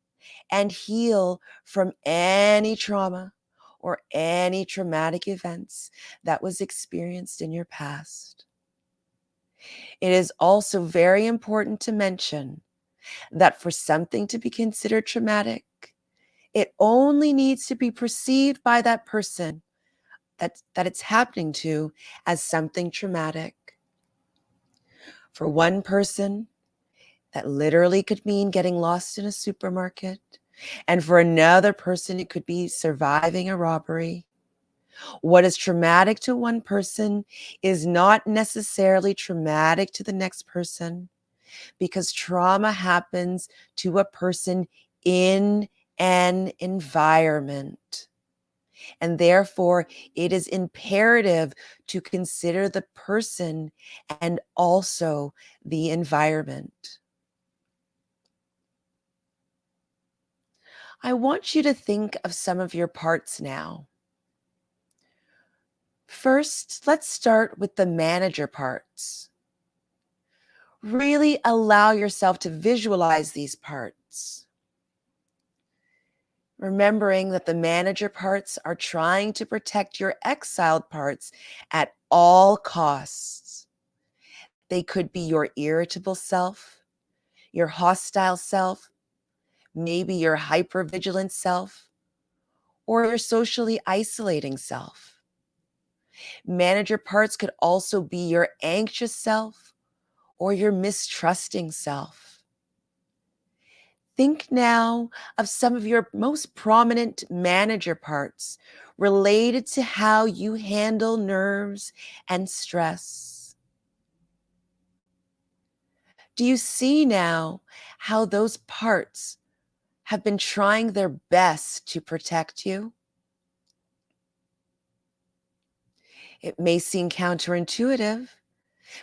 and heal from any trauma or any traumatic events that was experienced in your past. It is also very important to mention that for something to be considered traumatic, it only needs to be perceived by that person that it's happening to as something traumatic. For one person, that literally could mean getting lost in a supermarket. And for another person, it could be surviving a robbery. What is traumatic to one person is not necessarily traumatic to the next person, because trauma happens to a person in an environment. And therefore, it is imperative to consider the person and also the environment. I want you to think of some of your parts now. First, let's start with the manager parts. Really allow yourself to visualize these parts. Remembering that the manager parts are trying to protect your exiled parts at all costs. They could be your irritable self, your hostile self, maybe your hypervigilant self, or your socially isolating self. Manager parts could also be your anxious self or your mistrusting self. Think now of some of your most prominent manager parts related to how you handle nerves and stress. Do you see now how those parts have been trying their best to protect you? It may seem counterintuitive,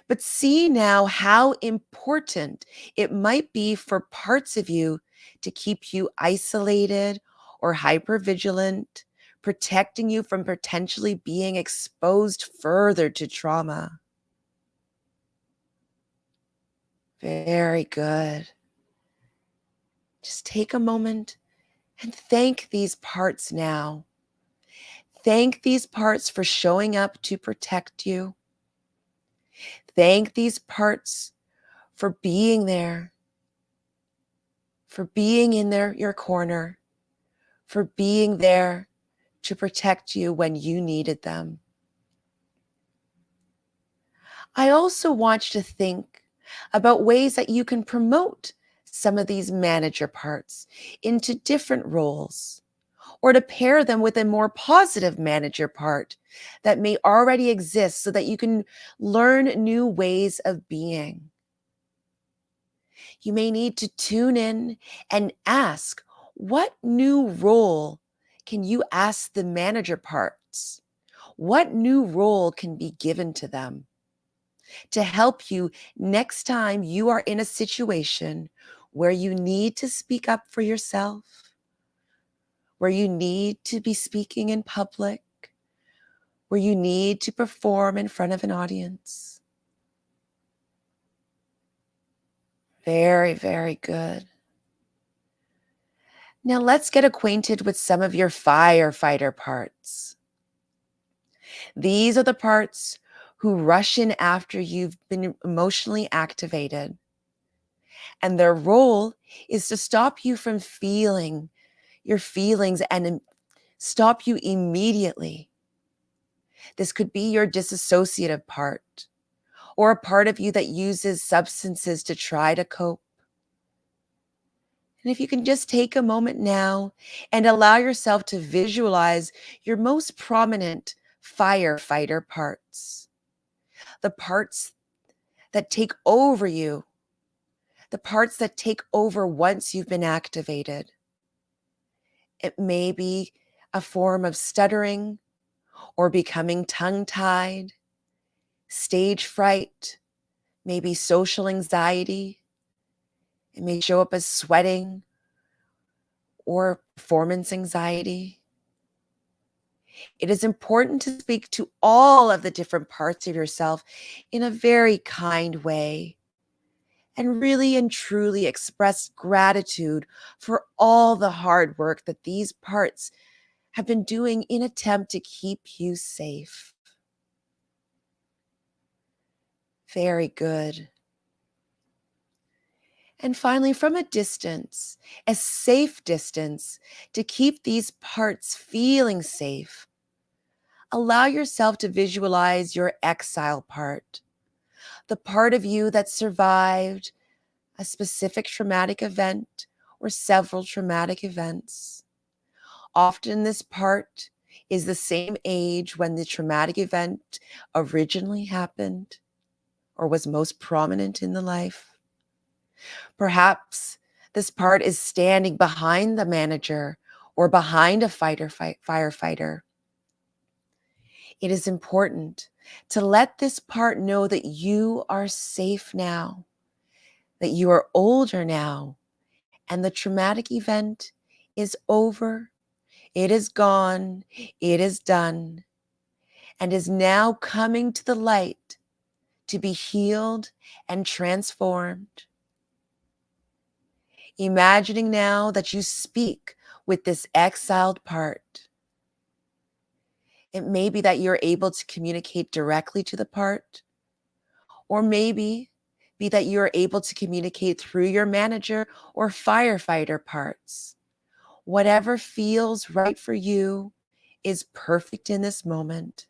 but see now how important it might be for parts of you to keep you isolated or hypervigilant, protecting you from potentially being exposed further to trauma. Very good. Just take a moment and thank these parts now. Thank these parts for showing up to protect you. Thank these parts for being there, for being in your corner, for being there to protect you when you needed them. I also want you to think about ways that you can promote some of these manager parts into different roles, or to pair them with a more positive manager part that may already exist so that you can learn new ways of being. You may need to tune in and ask, what new role can you ask the manager parts? What new role can be given to them? to help you next time you are in a situation where you need to speak up for yourself, where you need to be speaking in public, where you need to perform in front of an audience. Very, very good. Now let's get acquainted with some of your firefighter parts. These are the parts who rush in after you've been emotionally activated. And their role is to stop you from feeling your feelings and stop you immediately. This could be your disassociative part, or a part of you that uses substances to try to cope. And if you can just take a moment now and allow yourself to visualize your most prominent firefighter parts, the parts that take over you, the parts that take over once you've been activated. It may be a form of stuttering or becoming tongue-tied, stage fright, maybe social anxiety. It may show up as sweating or performance anxiety. It is important to speak to all of the different parts of yourself in a very kind way and really and truly express gratitude for all the hard work that these parts have been doing in attempt to keep you safe. Very good. And finally, from a distance, a safe distance, to keep these parts feeling safe, allow yourself to visualize your exile part, the part of you that survived a specific traumatic event or several traumatic events. Often this part is the same age when the traumatic event originally happened or was most prominent in the life. Perhaps this part is standing behind the manager or behind a firefighter. It is important to let this part know that you are safe now, that you are older now, and the traumatic event is over, it is gone, it is done, and is now coming to the light to be healed and transformed. Imagining now that you speak with this exiled part. It may be that you're able to communicate directly to the part, or maybe be that you're able to communicate through your manager or firefighter parts. Whatever feels right for you is perfect in this moment.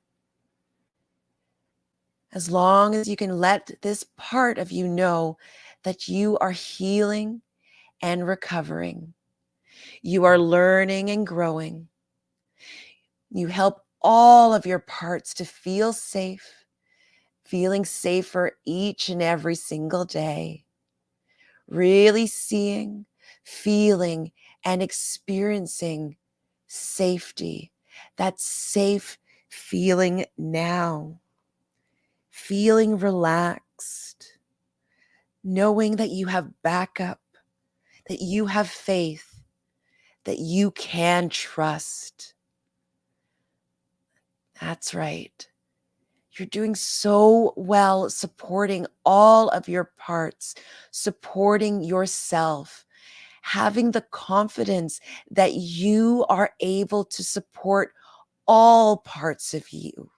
As long as you can let this part of you know that you are healing and recovering. You are learning and growing. You help all of your parts to feel safe, feeling safer each and every single day. Really seeing, feeling, and experiencing safety. That safe feeling now. Feeling relaxed. Knowing that you have backup, that you have faith, that you can trust. That's right. You're doing so well supporting all of your parts, supporting yourself, having the confidence that you are able to support all parts of you.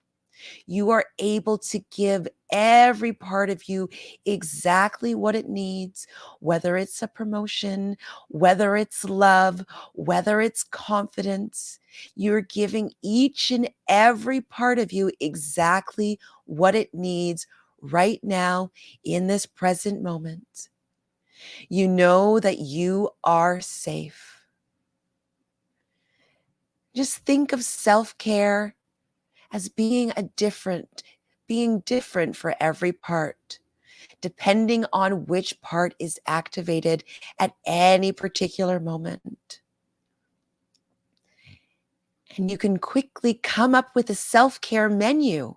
You are able to give every part of you exactly what it needs, whether it's a promotion, whether it's love, whether it's confidence. You're giving each and every part of you exactly what it needs right now in this present moment. You know that you are safe. Just think of self-care as being different for every part, depending on which part is activated at any particular moment. And you can quickly come up with a self-care menu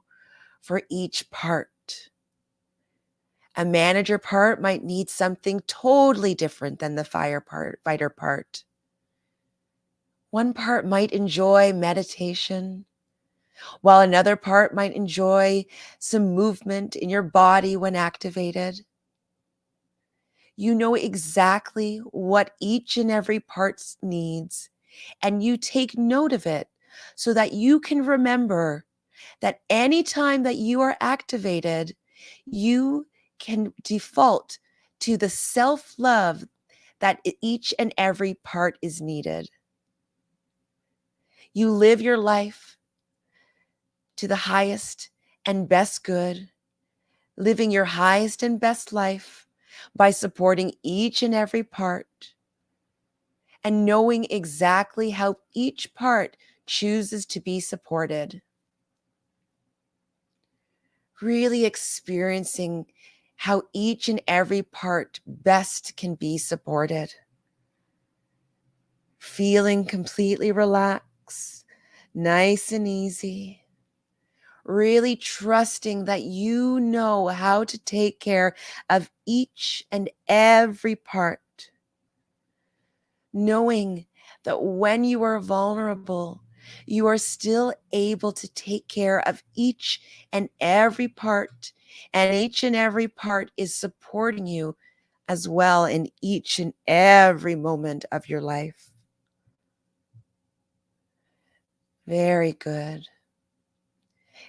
for each part. A manager part might need something totally different than the fighter part. One part might enjoy meditation, while another part might enjoy some movement in your body when activated. You know exactly what each and every part needs, and you take note of it so that you can remember that anytime that you are activated, you can default to the self-love that each and every part is needed. You live your life to the highest and best good, living your highest and best life by supporting each and every part and knowing exactly how each part chooses to be supported. Really experiencing how each and every part best can be supported. Feeling completely relaxed, nice and easy. Really trusting that you know how to take care of each and every part. Knowing that when you are vulnerable, you are still able to take care of each and every part, and each and every part is supporting you as well in each and every moment of your life. Very good.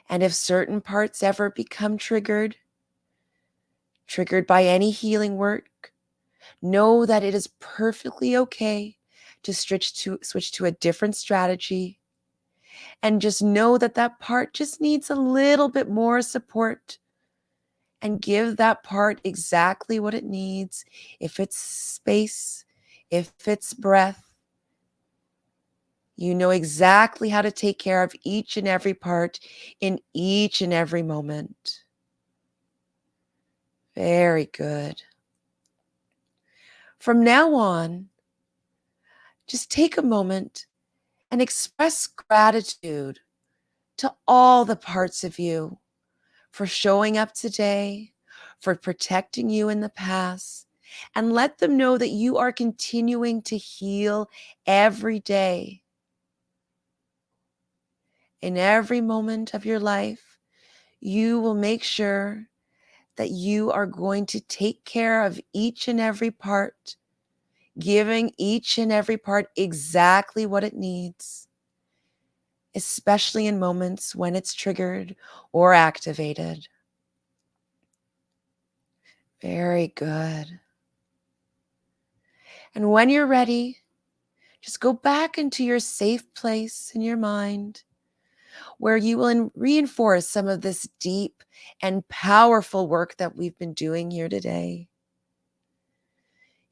And if certain parts ever become triggered by any healing work, know that it is perfectly okay to switch to a different strategy. And just know that that part just needs a little bit more support, and give that part exactly what it needs. If it's space, if it's breath, you know exactly how to take care of each and every part in each and every moment. Very good. From now on, just take a moment and express gratitude to all the parts of you for showing up today, for protecting you in the past, and let them know that you are continuing to heal every day. In every moment of your life, you will make sure that you are going to take care of each and every part, giving each and every part exactly what it needs, especially in moments when it's triggered or activated. Very good. And when you're ready, just go back into your safe place in your mind where you will reinforce some of this deep and powerful work that we've been doing here today.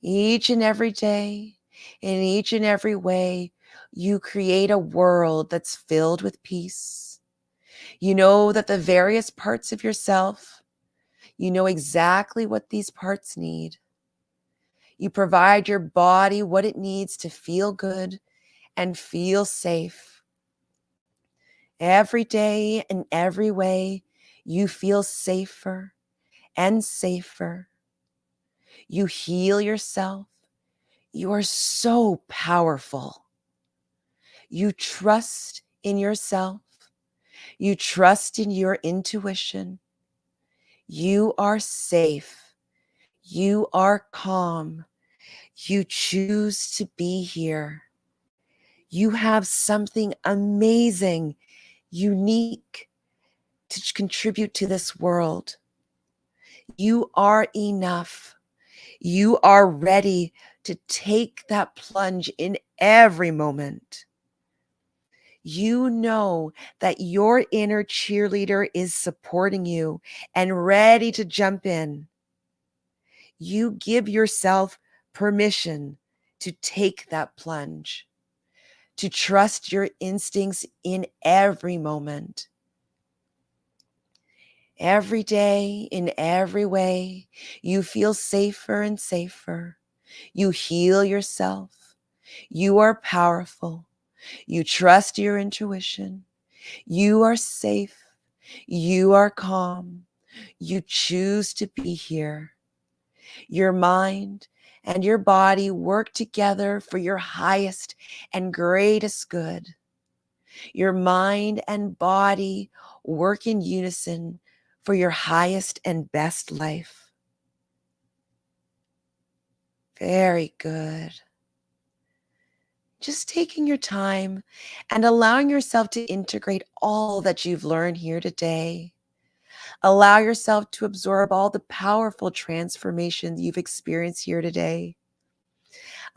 Each and every day, in each and every way, you create a world that's filled with peace. You know that the various parts of yourself, you know exactly what these parts need. You provide your body what it needs to feel good and feel safe. Every day, in every way, you feel safer and safer. You heal yourself. You are so powerful. You trust in yourself. You trust in your intuition. You are safe. You are calm. You choose to be here. You have something amazing, unique to contribute to this world. You are enough. You are ready to take that plunge in every moment. You know that your inner cheerleader is supporting you and ready to jump in. You give yourself permission to take that plunge, to trust your instincts in every moment. Every day, in every way, you feel safer and safer. You heal yourself. You are powerful. You trust your intuition. You are safe. You are calm. You choose to be here. Your mind and your body work together for your highest and greatest good. Your mind and body work in unison for your highest and best life. Very good. Just taking your time and allowing yourself to integrate all that you've learned here today. Allow yourself to absorb all the powerful transformations you've experienced here today.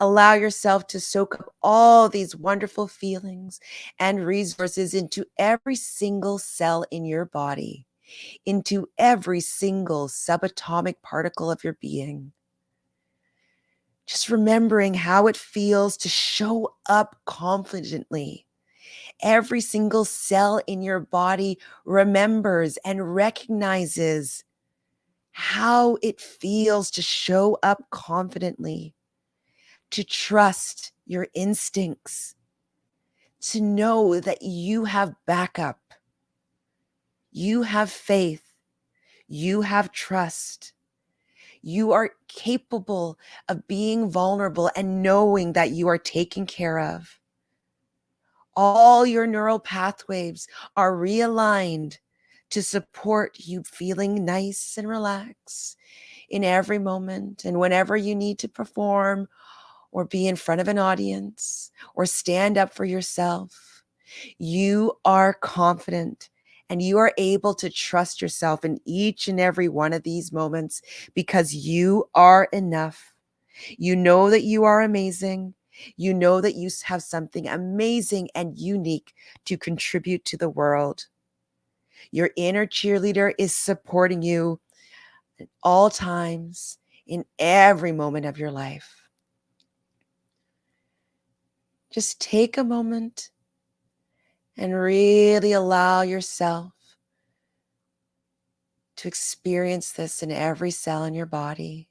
Allow yourself to soak up all these wonderful feelings and resources into every single cell in your body, into every single subatomic particle of your being. Just remembering how it feels to show up confidently. Every single cell in your body remembers and recognizes how it feels to show up confidently, to trust your instincts, to know that you have backup, you have faith, you have trust. You are capable of being vulnerable and knowing that you are taken care of. All your neural pathways are realigned to support you feeling nice and relaxed in every moment and whenever you need to perform or be in front of an audience or stand up for yourself. You are confident and you are able to trust yourself in each and every one of these moments because you are enough. You know that you are amazing. You know that you have something amazing and unique to contribute to the world. Your inner cheerleader is supporting you at all times, in every moment of your life. Just take a moment and really allow yourself to experience this in every cell in your body.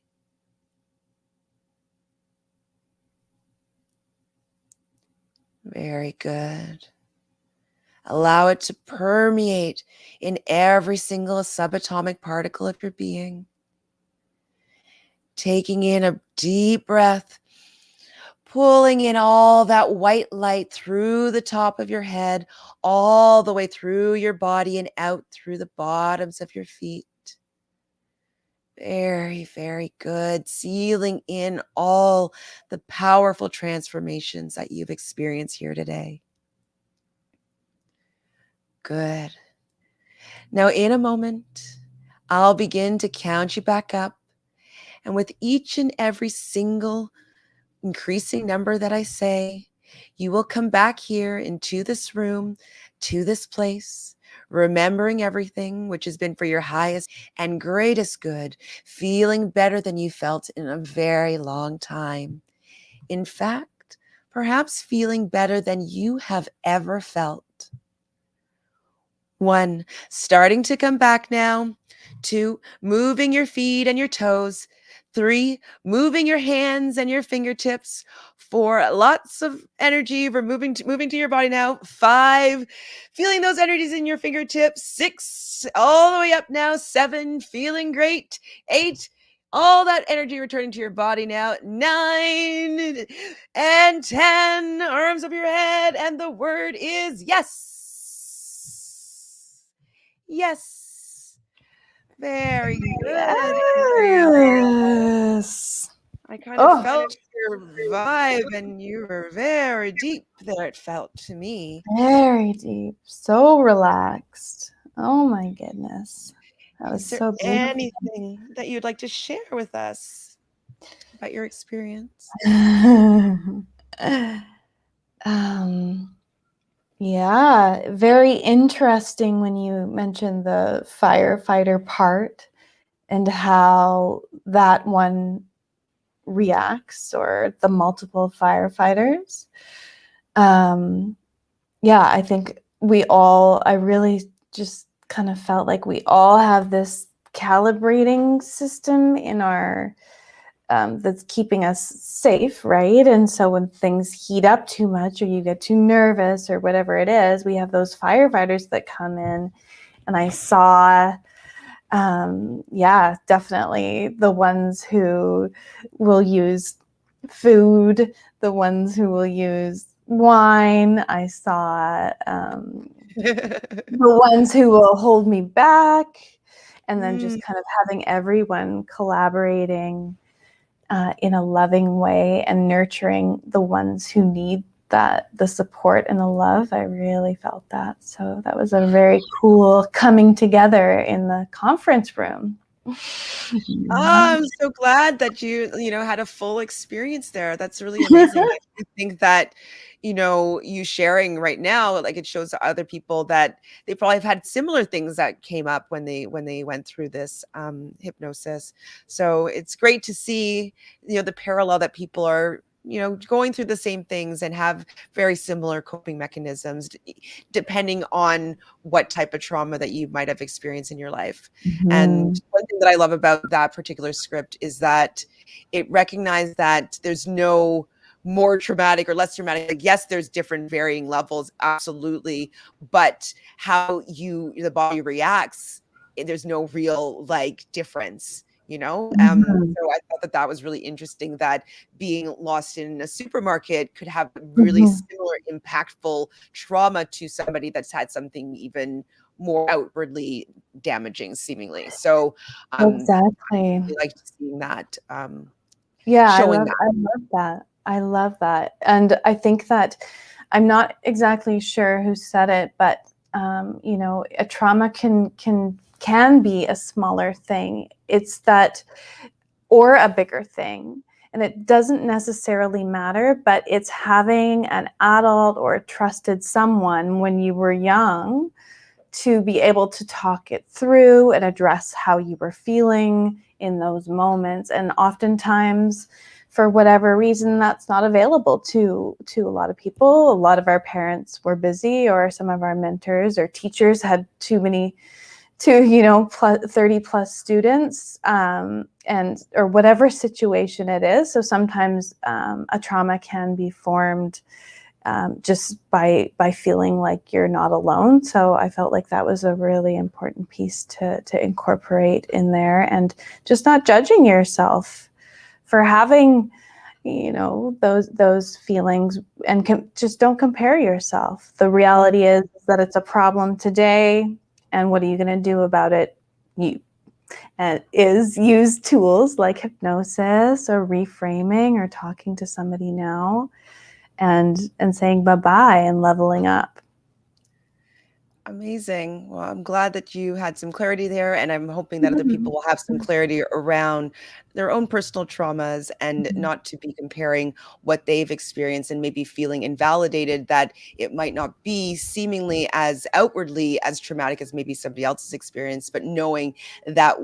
Very good. Allow it to permeate in every single subatomic particle of your being. Taking in a deep breath, pulling in all that white light through the top of your head, all the way through your body and out through the bottoms of your feet. Very, very good. Sealing in all the powerful transformations that you've experienced here today. Good. Now, in a moment, I'll begin to count you back up. And with each and every single increasing number that I say, you will come back here into this room, to this place, remembering everything which has been for your highest and greatest good, feeling better than you felt in a very long time. In fact, perhaps feeling better than you have ever felt. 1, starting to come back now. 2, moving your feet and your toes. 3, moving your hands and your fingertips. 4, lots of energy moving to your body now. 5, feeling those energies in your fingertips. 6, all the way up now. 7, feeling great. 8, all that energy returning to your body now. 9 and 10, arms over your head. And the word is yes. Yes. Very good, Ariel. Yes. I kind of felt your vibe and you were very deep there, it felt to me. Very deep. So relaxed. Oh my goodness. That was Is there so beautiful. anything that you'd like to share with us about your experience? Yeah, very interesting when you mentioned the firefighter part and how that one reacts, or the multiple firefighters. Yeah, I think I really just kind of felt like we all have this calibrating system in our that's keeping us safe, right? And so when things heat up too much or you get too nervous or whatever it is, we have those firefighters that come in. And I saw Yeah, definitely the ones who will use food, the ones who will use wine. I saw the ones who will hold me back, and then just kind of having everyone collaborating in a loving way and nurturing the ones who need the support and the love. I really felt that. So that was a very cool coming together in the conference room. I'm so glad that you had a full experience there. That's really amazing. I think that, you sharing right now, like it shows to other people that they probably have had similar things that came up when they went through this hypnosis. So it's great to see, the parallel that people are, going through the same things and have very similar coping mechanisms, depending on what type of trauma that you might have experienced in your life. And one thing that I love about that particular script is that it recognized that there's no more traumatic or less traumatic. Like, yes, there's different varying levels, absolutely, but how the body reacts, there's no real like difference. So I thought that was really interesting, that being lost in a supermarket could have really similar impactful trauma to somebody that's had something even more outwardly damaging, seemingly. So Exactly. I really liked seeing that. Yeah, Showing that. I love that. I love that. And I think that I'm not exactly sure who said it, but a trauma can be a smaller thing. It's that, or a bigger thing. And it doesn't necessarily matter, but it's having an adult or a trusted someone when you were young to be able to talk it through and address how you were feeling in those moments. And oftentimes, for whatever reason, that's not available to a lot of people. A lot of our parents were busy, or some of our mentors or teachers had too many, 30 plus students, and or whatever situation it is. So sometimes a trauma can be formed just by feeling like you're not alone. So I felt like that was a really important piece to incorporate in there, and just not judging yourself for having those feelings, and just don't compare yourself. The reality is that it's a problem today, and what are you going to do about it? Is use tools like hypnosis or reframing or talking to somebody now, and saying bye-bye and leveling up. Amazing. Well, I'm glad that you had some clarity there, and I'm hoping that other people will have some clarity around their own personal traumas, and not to be comparing what they've experienced and maybe feeling invalidated that it might not be seemingly as outwardly as traumatic as maybe somebody else's experience, but knowing that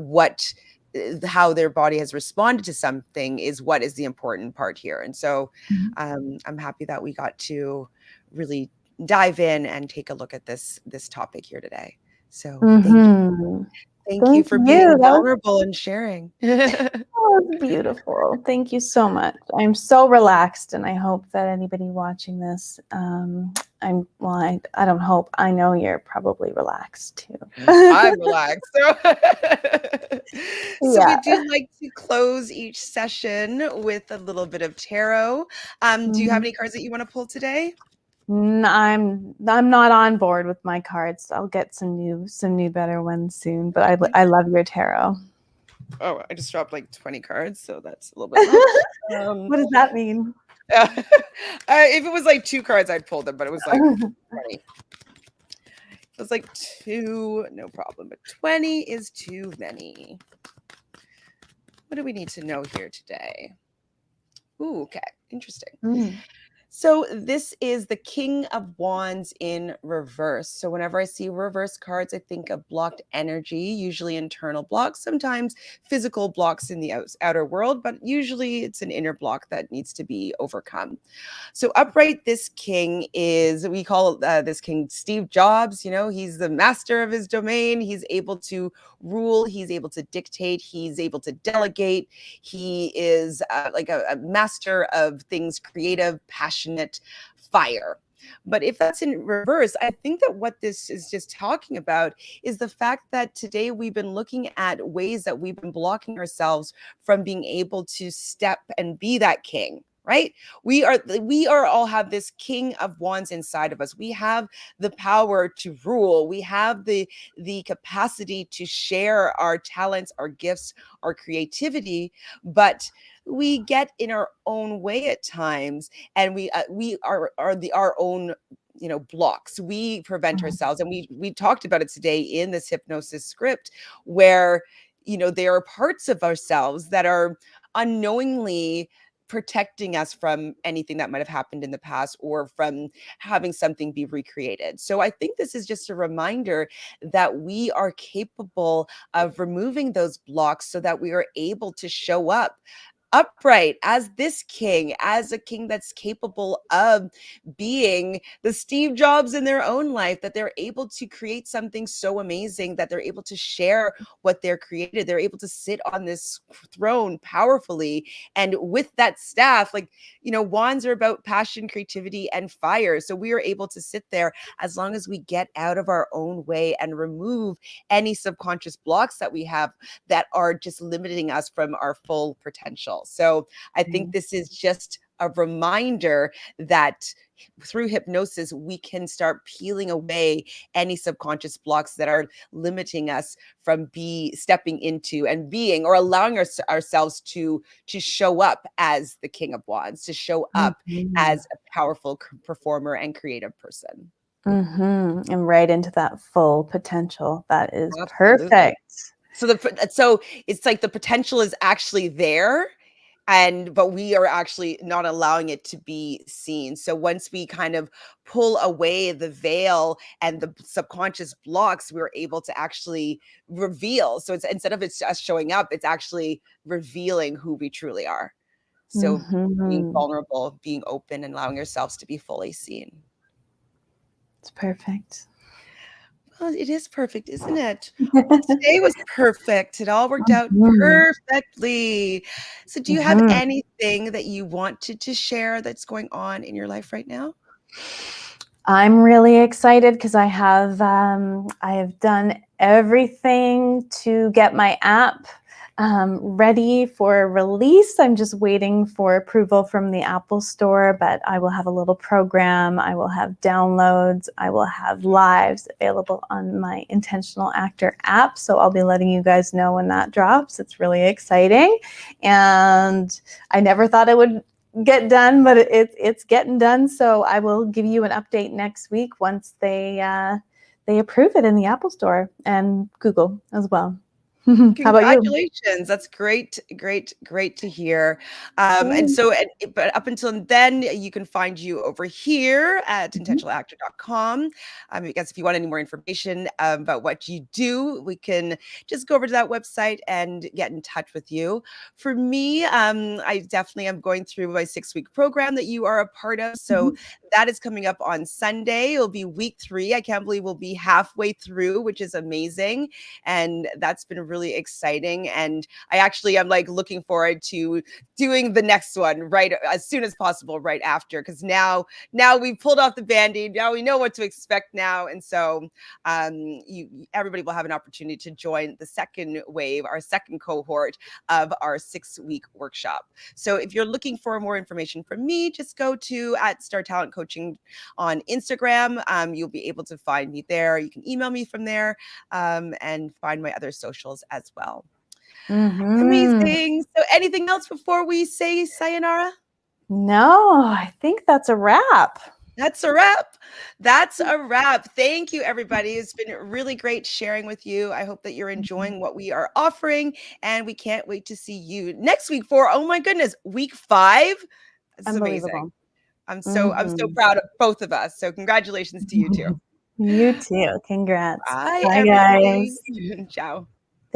how their body has responded to something is what is the important part here. And so I'm happy that we got to really dive in and take a look at this topic here today. So thank you for being vulnerable and sharing. That was beautiful. Thank you so much. I'm so relaxed, and I hope that anybody watching this, I don't hope, I know you're probably relaxed too. I'm relaxed. So Yeah. we do like to close each session with a little bit of tarot. Do you have any cards that you want to pull today? I'm not on board with my cards. I'll get some new better ones soon, but I love your tarot. Oh, I just dropped like 20 cards, so that's a little bit much. What does that mean? If it was like 2 cards, I'd pull them, but it was like 20. It was like 2, no problem, but 20 is too many. What do we need to know here today? Ooh, okay, interesting. So this is the King of Wands in reverse. So whenever I see reverse cards, I think of blocked energy, usually internal blocks, sometimes physical blocks in the outer world, but usually it's an inner block that needs to be overcome. So upright, this king is, we call this king Steve Jobs. He's the master of his domain. He's able to rule. He's able to dictate. He's able to delegate. He is like a master of things creative, passionate, fire. But if that's in reverse, I think that what this is just talking about is the fact that today we've been looking at ways that we've been blocking ourselves from being able to step and be that king. Right? We are all have this king of wands inside of us. We have the power to rule. We have the capacity to share our talents, our gifts, our creativity, but we get in our own way at times, and we are our own blocks. We prevent ourselves, and we talked about it today in this hypnosis script, where there are parts of ourselves that are unknowingly protecting us from anything that might have happened in the past, or from having something be recreated. So I think this is just a reminder that we are capable of removing those blocks so that we are able to show up upright as this king, as a king that's capable of being the Steve Jobs in their own life, that they're able to create something so amazing, that they're able to share what they're created. They're able to sit on this throne powerfully, and with that staff, wands are about passion, creativity, and fire. So we are able to sit there as long as we get out of our own way and remove any subconscious blocks that we have that are just limiting us from our full potential. So I think this is just a reminder that through hypnosis, we can start peeling away any subconscious blocks that are limiting us from stepping into and being, or allowing ourselves to show up as the King of Wands, to show up as a powerful performer and creative person. And right into that full potential. That is Absolutely. perfect. So it's like the potential is actually there, but we are actually not allowing it to be seen. So once we kind of pull away the veil and the subconscious blocks, we're able to actually reveal. So it's, instead of it's us showing up, it's actually revealing who we truly are. So being vulnerable, being open, and allowing ourselves to be fully seen. It's perfect. Well, it is perfect, isn't it? Well, today was perfect. It all worked out perfectly. So do you have anything that you wanted to share that's going on in your life right now? I'm really excited because I have done everything to get my app ready for release. I'm just waiting for approval from the Apple Store, but I will have a little program. I will have downloads. I will have lives available on my Intentional Actor app. So I'll be letting you guys know when that drops. It's really exciting. And I never thought it would get done, but it's getting done. So I will give you an update next week once they approve it in the Apple Store and Google as well. How about you? Congratulations. That's great to hear. But up until then, you can find you over here at intentionalactor.com. I guess if you want any more information about what you do, we can just go over to that website and get in touch with you. For me, I definitely am going through my 6-week program that you are a part of. So that is coming up on Sunday. It'll be week 3. I can't believe we'll be halfway through, which is amazing. And that's been really exciting, and I actually am looking forward to doing the next one right as soon as possible, right after, because now we've pulled off the band-aid. Now we know what to expect now, and so everybody will have an opportunity to join the second wave, our second cohort of our 6-week workshop. So if you're looking for more information from me, just go to @StarTalentCoaching on Instagram. You'll be able to find me there. You can email me from there, and find my other socials as well. Amazing. So anything else before we say sayonara? No, I think that's a wrap. That's a wrap. That's a wrap. Thank you, everybody. It's been really great sharing with you. I hope that you're enjoying what we are offering, and we can't wait to see you next week for, oh my goodness, week 5. This is amazing. I'm so proud of both of us. So congratulations to you too. You too. Congrats. Bye Bye, everybody. guys. Ciao.